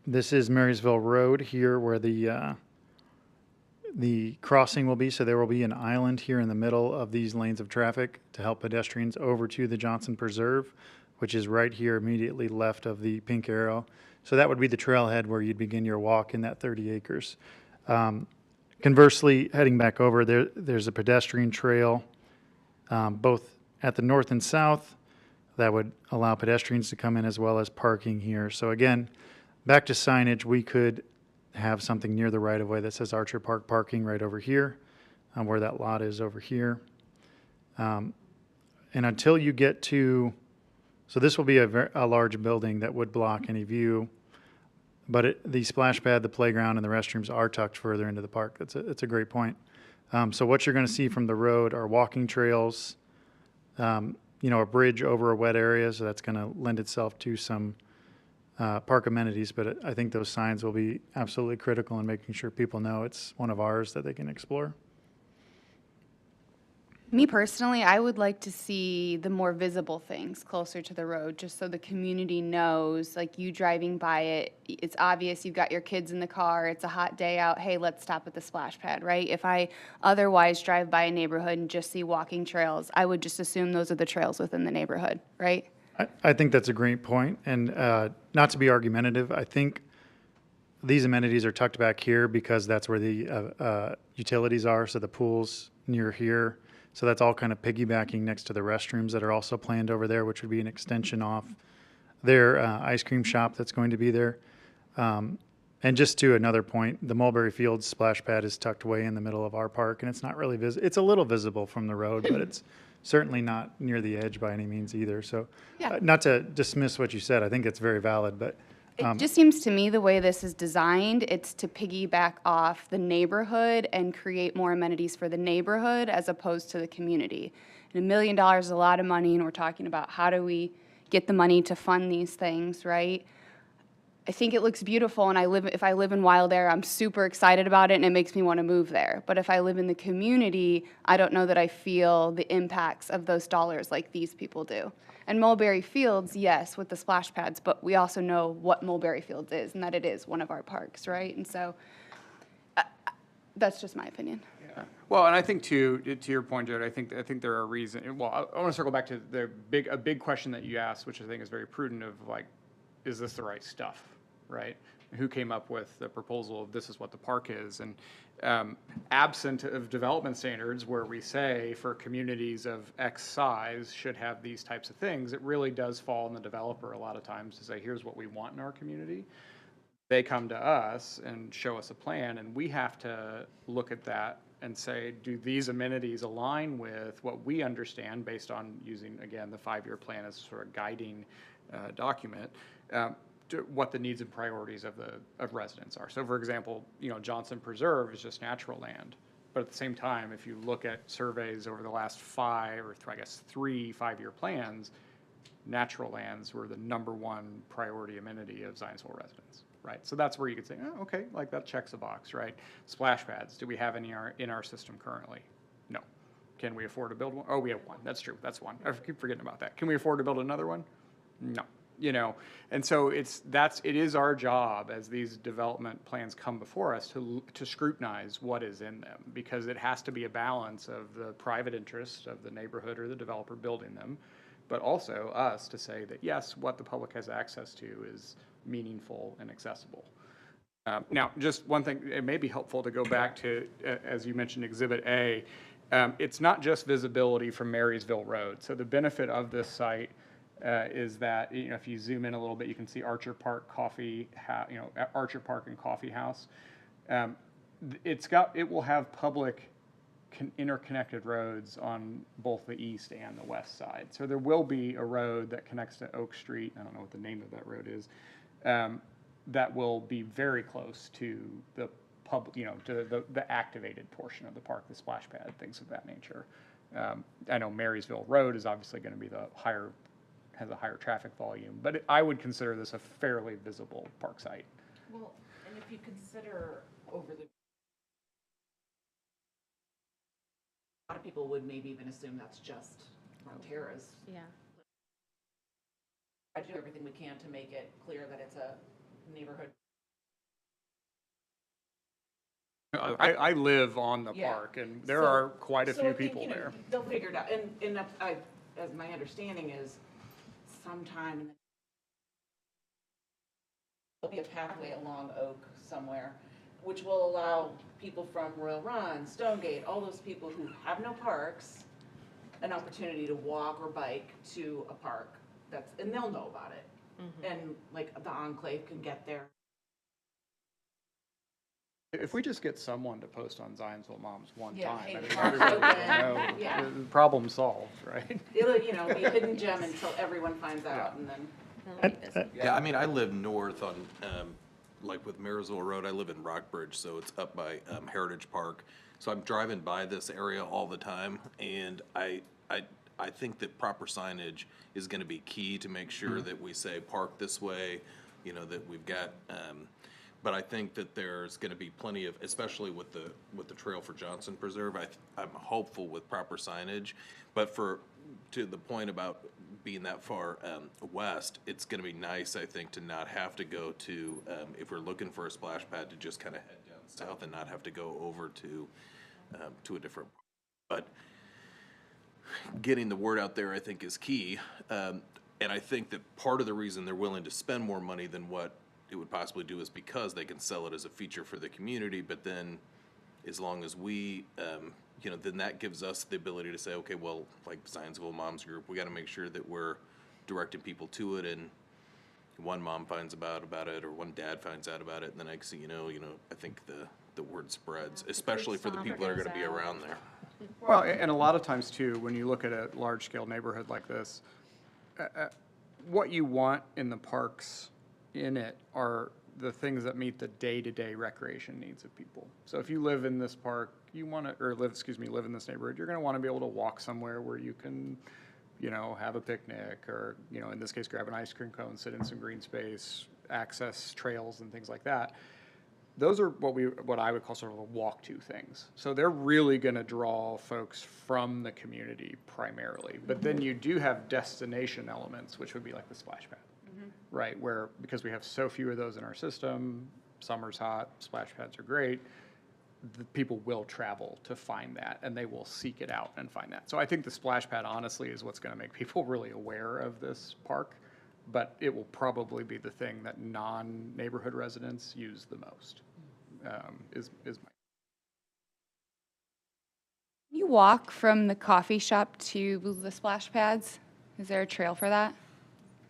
This is Marysville Road here where the crossing will be. So there will be an island here in the middle of these lanes of traffic to help pedestrians over to the Johnson Preserve, which is right here immediately left of the pink arrow. So that would be the trailhead where you'd begin your walk in that 30 acres. Conversely, heading back over, there's a pedestrian trail both at the north and south that would allow pedestrians to come in as well as parking here. So again, back to signage, we could have something near the right-of-way that says Archer Park parking right over here, where that lot is over here. And until you get to, so this will be a large building that would block any view, but the splash pad, the playground, and the restrooms are tucked further into the park. That's a great point. So what you're going to see from the road are walking trails, a bridge over a wet area, so that's going to lend itself to some park amenities, but I think those signs will be absolutely critical in making sure people know it's one of ours that they can explore. Me personally, I would like to see the more visible things closer to the road, just so the community knows, like you driving by it, it's obvious you've got your kids in the car, it's a hot day out, hey, let's stop at the splash pad, right? If I otherwise drive by a neighborhood and just see walking trails, I would just assume those are the trails within the neighborhood, right? I think that's a great point, and not to be argumentative, I think these amenities are tucked back here because that's where the utilities are, so the pool's near here. So that's all kind of piggybacking next to the restrooms that are also planned over there, which would be an extension off their ice cream shop that's going to be there. And just to another point, the Mulberry Fields splash pad is tucked way in the middle of our park, and it's not really visible. It's a little visible from the road, but it's certainly not near the edge by any means either. So not to dismiss what you said, I think it's very valid, but It just seems to me the way this is designed, it's to piggyback off the neighborhood and create more amenities for the neighborhood as opposed to the community. And $1 million is a lot of money, and we're talking about how do we get the money to fund these things, right? I think it looks beautiful, and if I live in Wild Air, I'm super excited about it, and it makes me want to move there. But if I live in the community, I don't know that I feel the impacts of those dollars like these people do. And Mulberry Fields, yes, with the splash pads, but we also know what Mulberry Fields is, and that it is one of our parks, right? And so that's just my opinion. Yeah. Well, and I think to your point, Jared, I think there are reasons. Well, I want to circle back to a big question that you asked, which I think is very prudent of like, is this the right stuff, right? who came up with the proposal of this is what the park is. And absent of development standards where we say for communities of X size should have these types of things, it really does fall on the developer a lot of times to say, here's what we want in our community. They come to us and show us a plan, and we have to look at that and say, do these amenities align with what we understand based on using, again, the 5-year plan as sort of guiding document, to what the needs and priorities of residents are. So for example, Johnson Preserve is just natural land. But at the same time, if you look at surveys over the last 3 5-year plans, natural lands were the #1 priority amenity of Zionsville residents, right? So that's where you could say, oh, okay, like that checks a box, right? Splash pads, do we have any in our system currently? No. Can we afford to build one? Oh, we have one. That's true. That's one. I keep forgetting about that. Can we afford to build another one? No. And so it is our job as these development plans come before us to scrutinize what is in them, because it has to be a balance of the private interest of the neighborhood or the developer building them, but also us to say that, yes, what the public has access to is meaningful and accessible. Now, just one thing, it may be helpful to go back to, as you mentioned, Exhibit A. It's not just visibility from Marysville Road. So the benefit of this site is that, if you zoom in a little bit, you can see Archer Park Archer Park and Coffee House. It will have public interconnected roads on both the east and the west side. So there will be a road that connects to Oak Street. I don't know what the name of that road is. That will be very close to the to the activated portion of the park, the splash pad, things of that nature. I know Marysville Road is obviously going to be has a higher traffic volume, but I would consider this a fairly visible park site. Well, and if you consider over the, a lot of people would maybe even assume that's just Fronteras. Yeah. I do everything we can to make it clear that it's a neighborhood. I live on the Yeah. park, and there are quite a So few I think, people there. They'll figure it out, and as my understanding is, sometime in the, there'll be a pathway along Oak somewhere, which will allow people from Royal Run, Stonegate, all those people who have no parks, an opportunity to walk or bike to a park and they'll know about it. Mm-hmm. And like the Enclave can get there. If we just get someone to post on Zionsville Moms one Yeah, time, hey, I mean, the park's everybody will open. know. Yeah. The problem solved, right? It'll, be a hidden gem until everyone finds out, and then. Yeah, I mean, I live north on, like with Marysville Road, I live in Rockbridge, so it's up by Heritage Park. So I'm driving by this area all the time, and I think that proper signage is gonna be key to make sure that we say park this way, that we've got, but I think that there's gonna be plenty of, especially with the trail for Johnson Preserve, I'm hopeful with proper signage. But to the point about being that far west, it's gonna be nice, I think, to not have to go to, if we're looking for a splash pad, to just kind of head down south and not have to go over to a different, but getting the word out there, I think, is key. And I think that part of the reason they're willing to spend more money than what it would possibly do is because they can sell it as a feature for the community. But then, as long as we, then that gives us the ability to say, okay, well, like Zionsville Moms Group, we got to make sure that we're directing people to it. And one mom finds out about it, or one dad finds out about it, and the next thing you know, I think the word spreads, especially for the people that are going to be around there. Well, and a lot of times too, when you look at a large-scale neighborhood like this, what you want in the parks in it are the things that meet the day-to-day recreation needs of people. So if you live in this park, live in this neighborhood, you're going to want to be able to walk somewhere where you can, have a picnic, or, in this case, grab an ice cream cone, sit in some green space, access trails and things like that. Those are what I would call sort of a walk-to things. So they're really going to draw folks from the community primarily. But then you do have destination elements, which would be like the splash pad, right? Where, because we have so few of those in our system, summer's hot, splash pads are great, the people will travel to find that, and they will seek it out and find that. So I think the splash pad, honestly, is what's going to make people really aware of this park. but it will probably be the thing that non-neighborhood residents use the most, is my. You walk from the coffee shop to the splash pads? Is there a trail for that?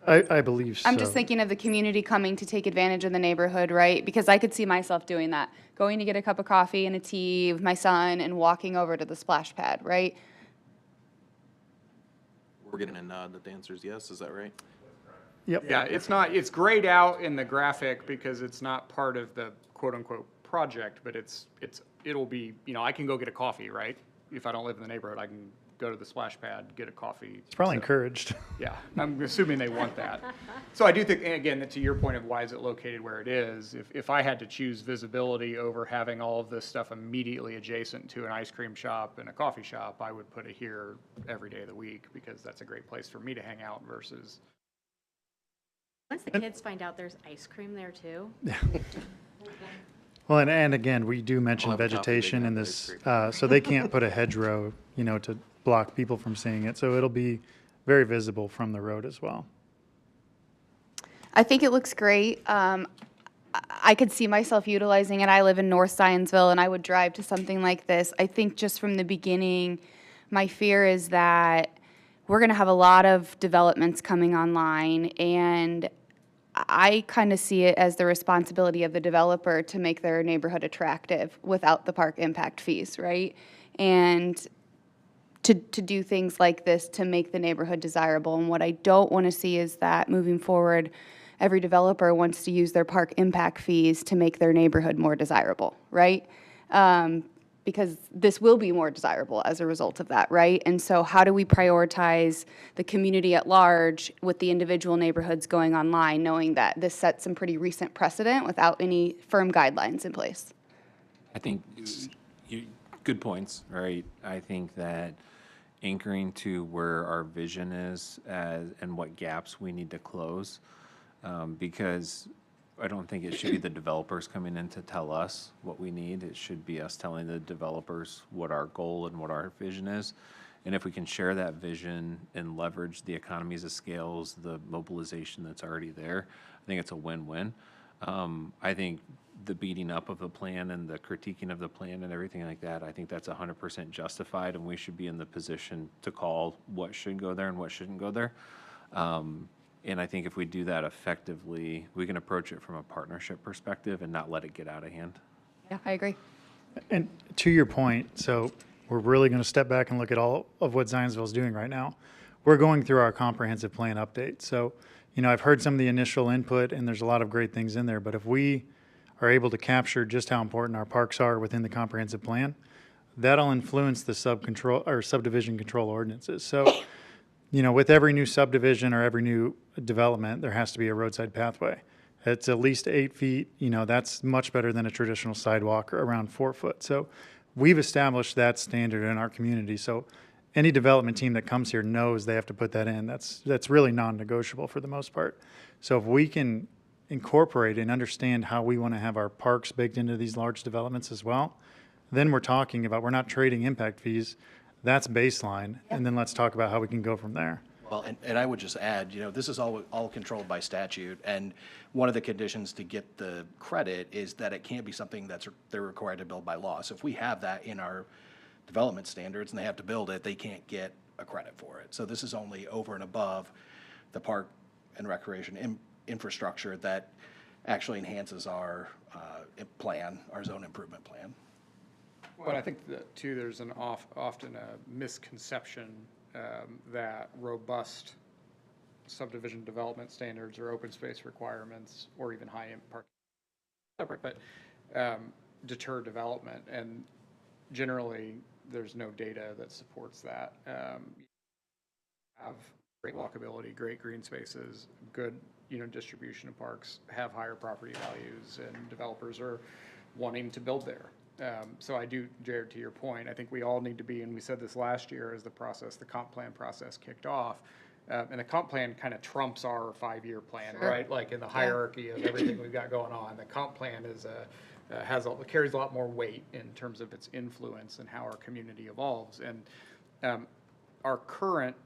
I believe so. I'm just thinking of the community coming to take advantage of the neighborhood, right? Because I could see myself doing that, going to get a cup of coffee and a tea with my son and walking over to the splash pad, right? We're getting a nod that the answer is yes, is that right? Yep. Yeah, it's grayed out in the graphic because it's not part of the quote-unquote project, but it'll be, I can go get a coffee, right? If I don't live in the neighborhood, I can go to the splash pad, get a coffee. It's probably So, encouraged. yeah, I'm assuming they want that. So I do think, and again, to your point of why is it located where it is, if I had to choose visibility over having all of this stuff immediately adjacent to an ice cream shop and a coffee shop, I would put it here every day of the week because that's a great place for me to hang out versus. Once the kids find out there's ice cream there too. Well, and again, we do mention I'll have a coffee, they vegetation can in have this, ice so they can't put a hedgerow, to block people from seeing it. So it'll be very visible from the road as well. I think it looks great. I could see myself utilizing it. I live in North Zionsville, and I would drive to something like this. I think just from the beginning, my fear is that we're going to have a lot of developments coming online, and I kind of see it as the responsibility of the developer to make their neighborhood attractive without the park impact fees, right? And to do things like this to make the neighborhood desirable. And what I don't want to see is that moving forward, every developer wants to use their park impact fees to make their neighborhood more desirable, right? Because this will be more desirable as a result of that, right? And so how do we prioritize the community at large with the individual neighborhoods going online, knowing that this sets some pretty recent precedent without any firm guidelines in place? I think good points, right? I think that anchoring to where our vision is and what gaps we need to close, because I don't think it should be the developers coming in to tell us what we need. It should be us telling the developers what our goal and what our vision is. And if we can share that vision and leverage the economies of scales, the mobilization that's already there, I think it's a win-win. I think the beating up of the plan and the critiquing of the plan and everything like that, I think that's 100% justified, and we should be in the position to call what should go there and what shouldn't go there. And I think if we do that effectively, we can approach it from a partnership perspective and not let it get out of hand. Yeah, I agree. And to your point, so we're really going to step back and look at all of what Zionsville is doing right now. We're going through our comprehensive plan update. So, I've heard some of the initial input, and there's a lot of great things in there. But if we are able to capture just how important our parks are within the comprehensive plan, that'll influence the subdivision control ordinances. So, with every new subdivision or every new development, there has to be a roadside pathway. It's at least 8 feet, that's much better than a traditional sidewalk or around 4 foot. So we've established that standard in our community. So any development team that comes here knows they have to put that in. That's really non-negotiable for the most part. So if we can incorporate and understand how we want to have our parks baked into these large developments as well, then we're talking about, we're not trading impact fees. That's baseline. And then let's talk about how we can go from there. Well, and I would just add, this is all controlled by statute, and one of the conditions to get the credit is that it can't be something they're required to build by law. So if we have that in our development standards and they have to build it, they can't get a credit for it. So this is only over and above the park and recreation infrastructure that actually enhances our plan, our zone improvement plan. Well, I think that too, there's often a misconception that robust subdivision development standards or open space requirements or even high park separate, but deter development. And generally, there's no data that supports that. Have great walkability, great green spaces, good distribution of parks, have higher property values, and developers are wanting to build there. So I do, Jared, to your point, I think we all need to be, and we said this last year as the comp plan process kicked off, and the comp plan kind of trumps our 5-year plan, right? Like in the hierarchy of everything we've got going on, the comp plan is carries a lot more weight in terms of its influence and how our community evolves. And our current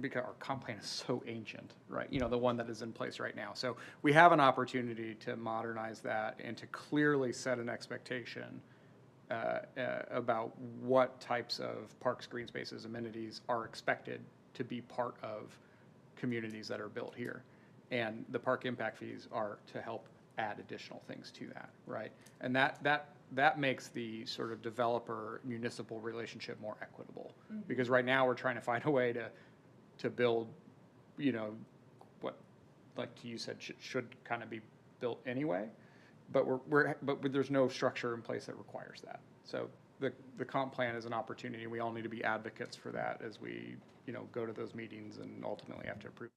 because our comp plan is so ancient, right? You know, the one that is in place right now. So we have an opportunity to modernize that and to clearly set an expectation about what types of parks, green spaces, amenities are expected to be part of communities that are built here. And the park impact fees are to help add additional things to that, right? And that makes the sort of developer municipal relationship more equitable. Because right now we're trying to find a way to build, you know, what, like you said, should kind of be built anyway. But but there's no structure in place that requires that. So the comp plan is an opportunity. We all need to be advocates for that as we, you know, go to those meetings and ultimately have to approve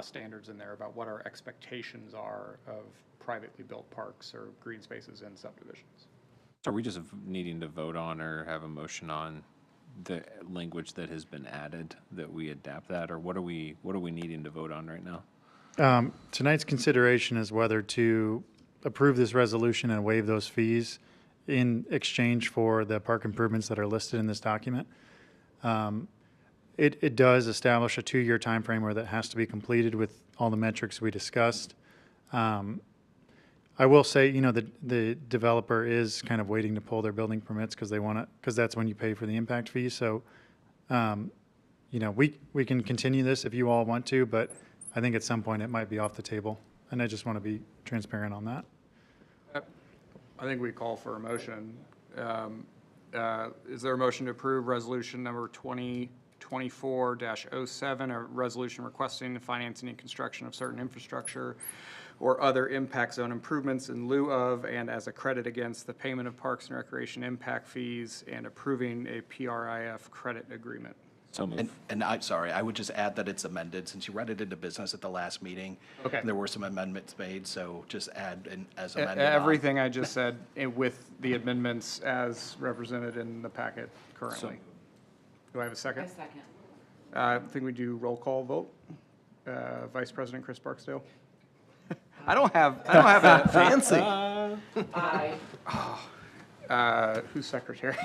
standards in there about what our expectations are of privately built parks or green spaces in subdivisions. So are we just needing to vote on or have a motion on the language that has been added, that we adapt that, or what are we needing to vote on right now? Tonight's consideration is whether to approve this resolution and waive those fees in exchange for the park improvements that are listed in this document. It does establish a 2-year time frame where that has to be completed with all the metrics we discussed. I will say, you know, the developer is kind of waiting to pull their building permits because they want to, because that's when you pay for the impact fee. So, you know, we can continue this if you all want to, but I think at some point it might be off the table. And I just want to be transparent on that. I think we call for a motion. Is there a motion to approve resolution number 2024-07, a resolution requesting the financing and construction of certain infrastructure or other impact zone improvements in lieu of and as a credit against the payment of parks and recreation impact fees and approving a PRIF credit agreement? So moved. And I'm sorry, I would just add that it's amended, since you read it into business at the last meeting. Okay. There were some amendments made, so just add in as amended on. Everything I just said with the amendments as represented in the packet currently. Do I have a second? A second. I think we do roll call vote. Vice President Chris Barksdale. I don't have a Fancy. Aye. who's secretary?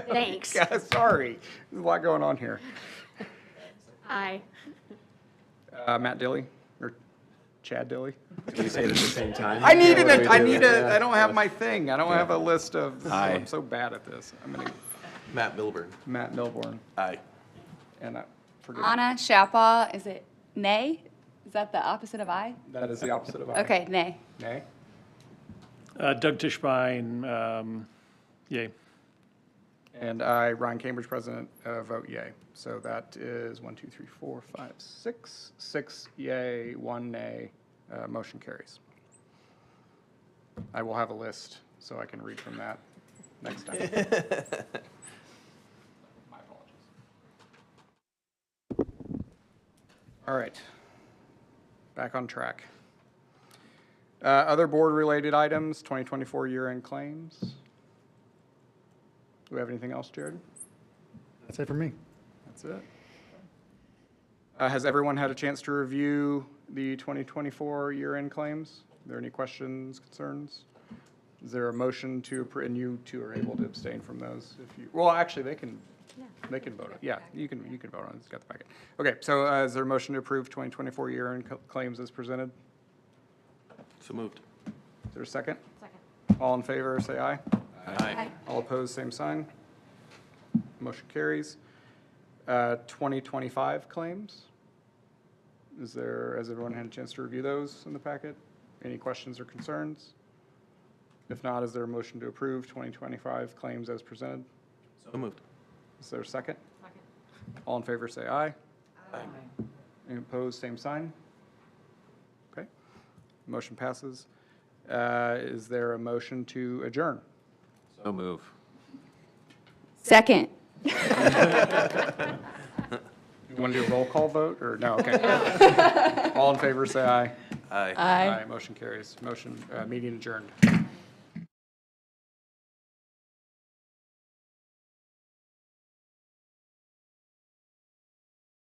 Thanks. Yeah, sorry, there's a lot going on here. Aye. Matt Dilly or Chad Dilly. Can we say it at the same time? I need What do we do? I don't have my thing. I don't have a list of. Aye. I'm so bad at this. I'm gonna Matt Milburn. Matt Milborn Aye. and forget. Anna Shapaw, is it nay? Is that the opposite of I? That is the opposite of aye. Okay, nay. Nay. Doug Tischbein, yay. And I, Ryan Cambridge, President, vote yay. So that is 1, 2, 3, 4, 5, 6. 6 yay, 1 nay. Motion carries. I will have a list so I can read from that next time. My apologies. All right. Back on track. Other board-related items, 2024 year-end claims. Do we have anything else, Jared? That's it for me. That's it. Has everyone had a chance to review the 2024 year-end claims? Are there any questions, concerns? Is there a motion to approve, and you two are able to abstain from those if you, well, actually, they can vote on, yeah, you can vote on it, it's got the packet. Okay, so is there a motion to approve 2024 year-end claims as presented? So moved. Is there a second? Second. All in favor, say aye. Aye. All opposed, same sign. Motion carries. 2025 claims. Has everyone had a chance to review those in the packet? Any questions or concerns? If not, is there a motion to approve 2025 claims as presented? So moved. Is there a second? Second. All in favor, say aye. Aye. Any opposed, same sign. Okay. Motion passes. Is there a motion to adjourn? So move. Second. You want to do a roll call vote or no? Okay. All in favor, say aye. Aye. Aye. Motion carries. Meeting adjourned.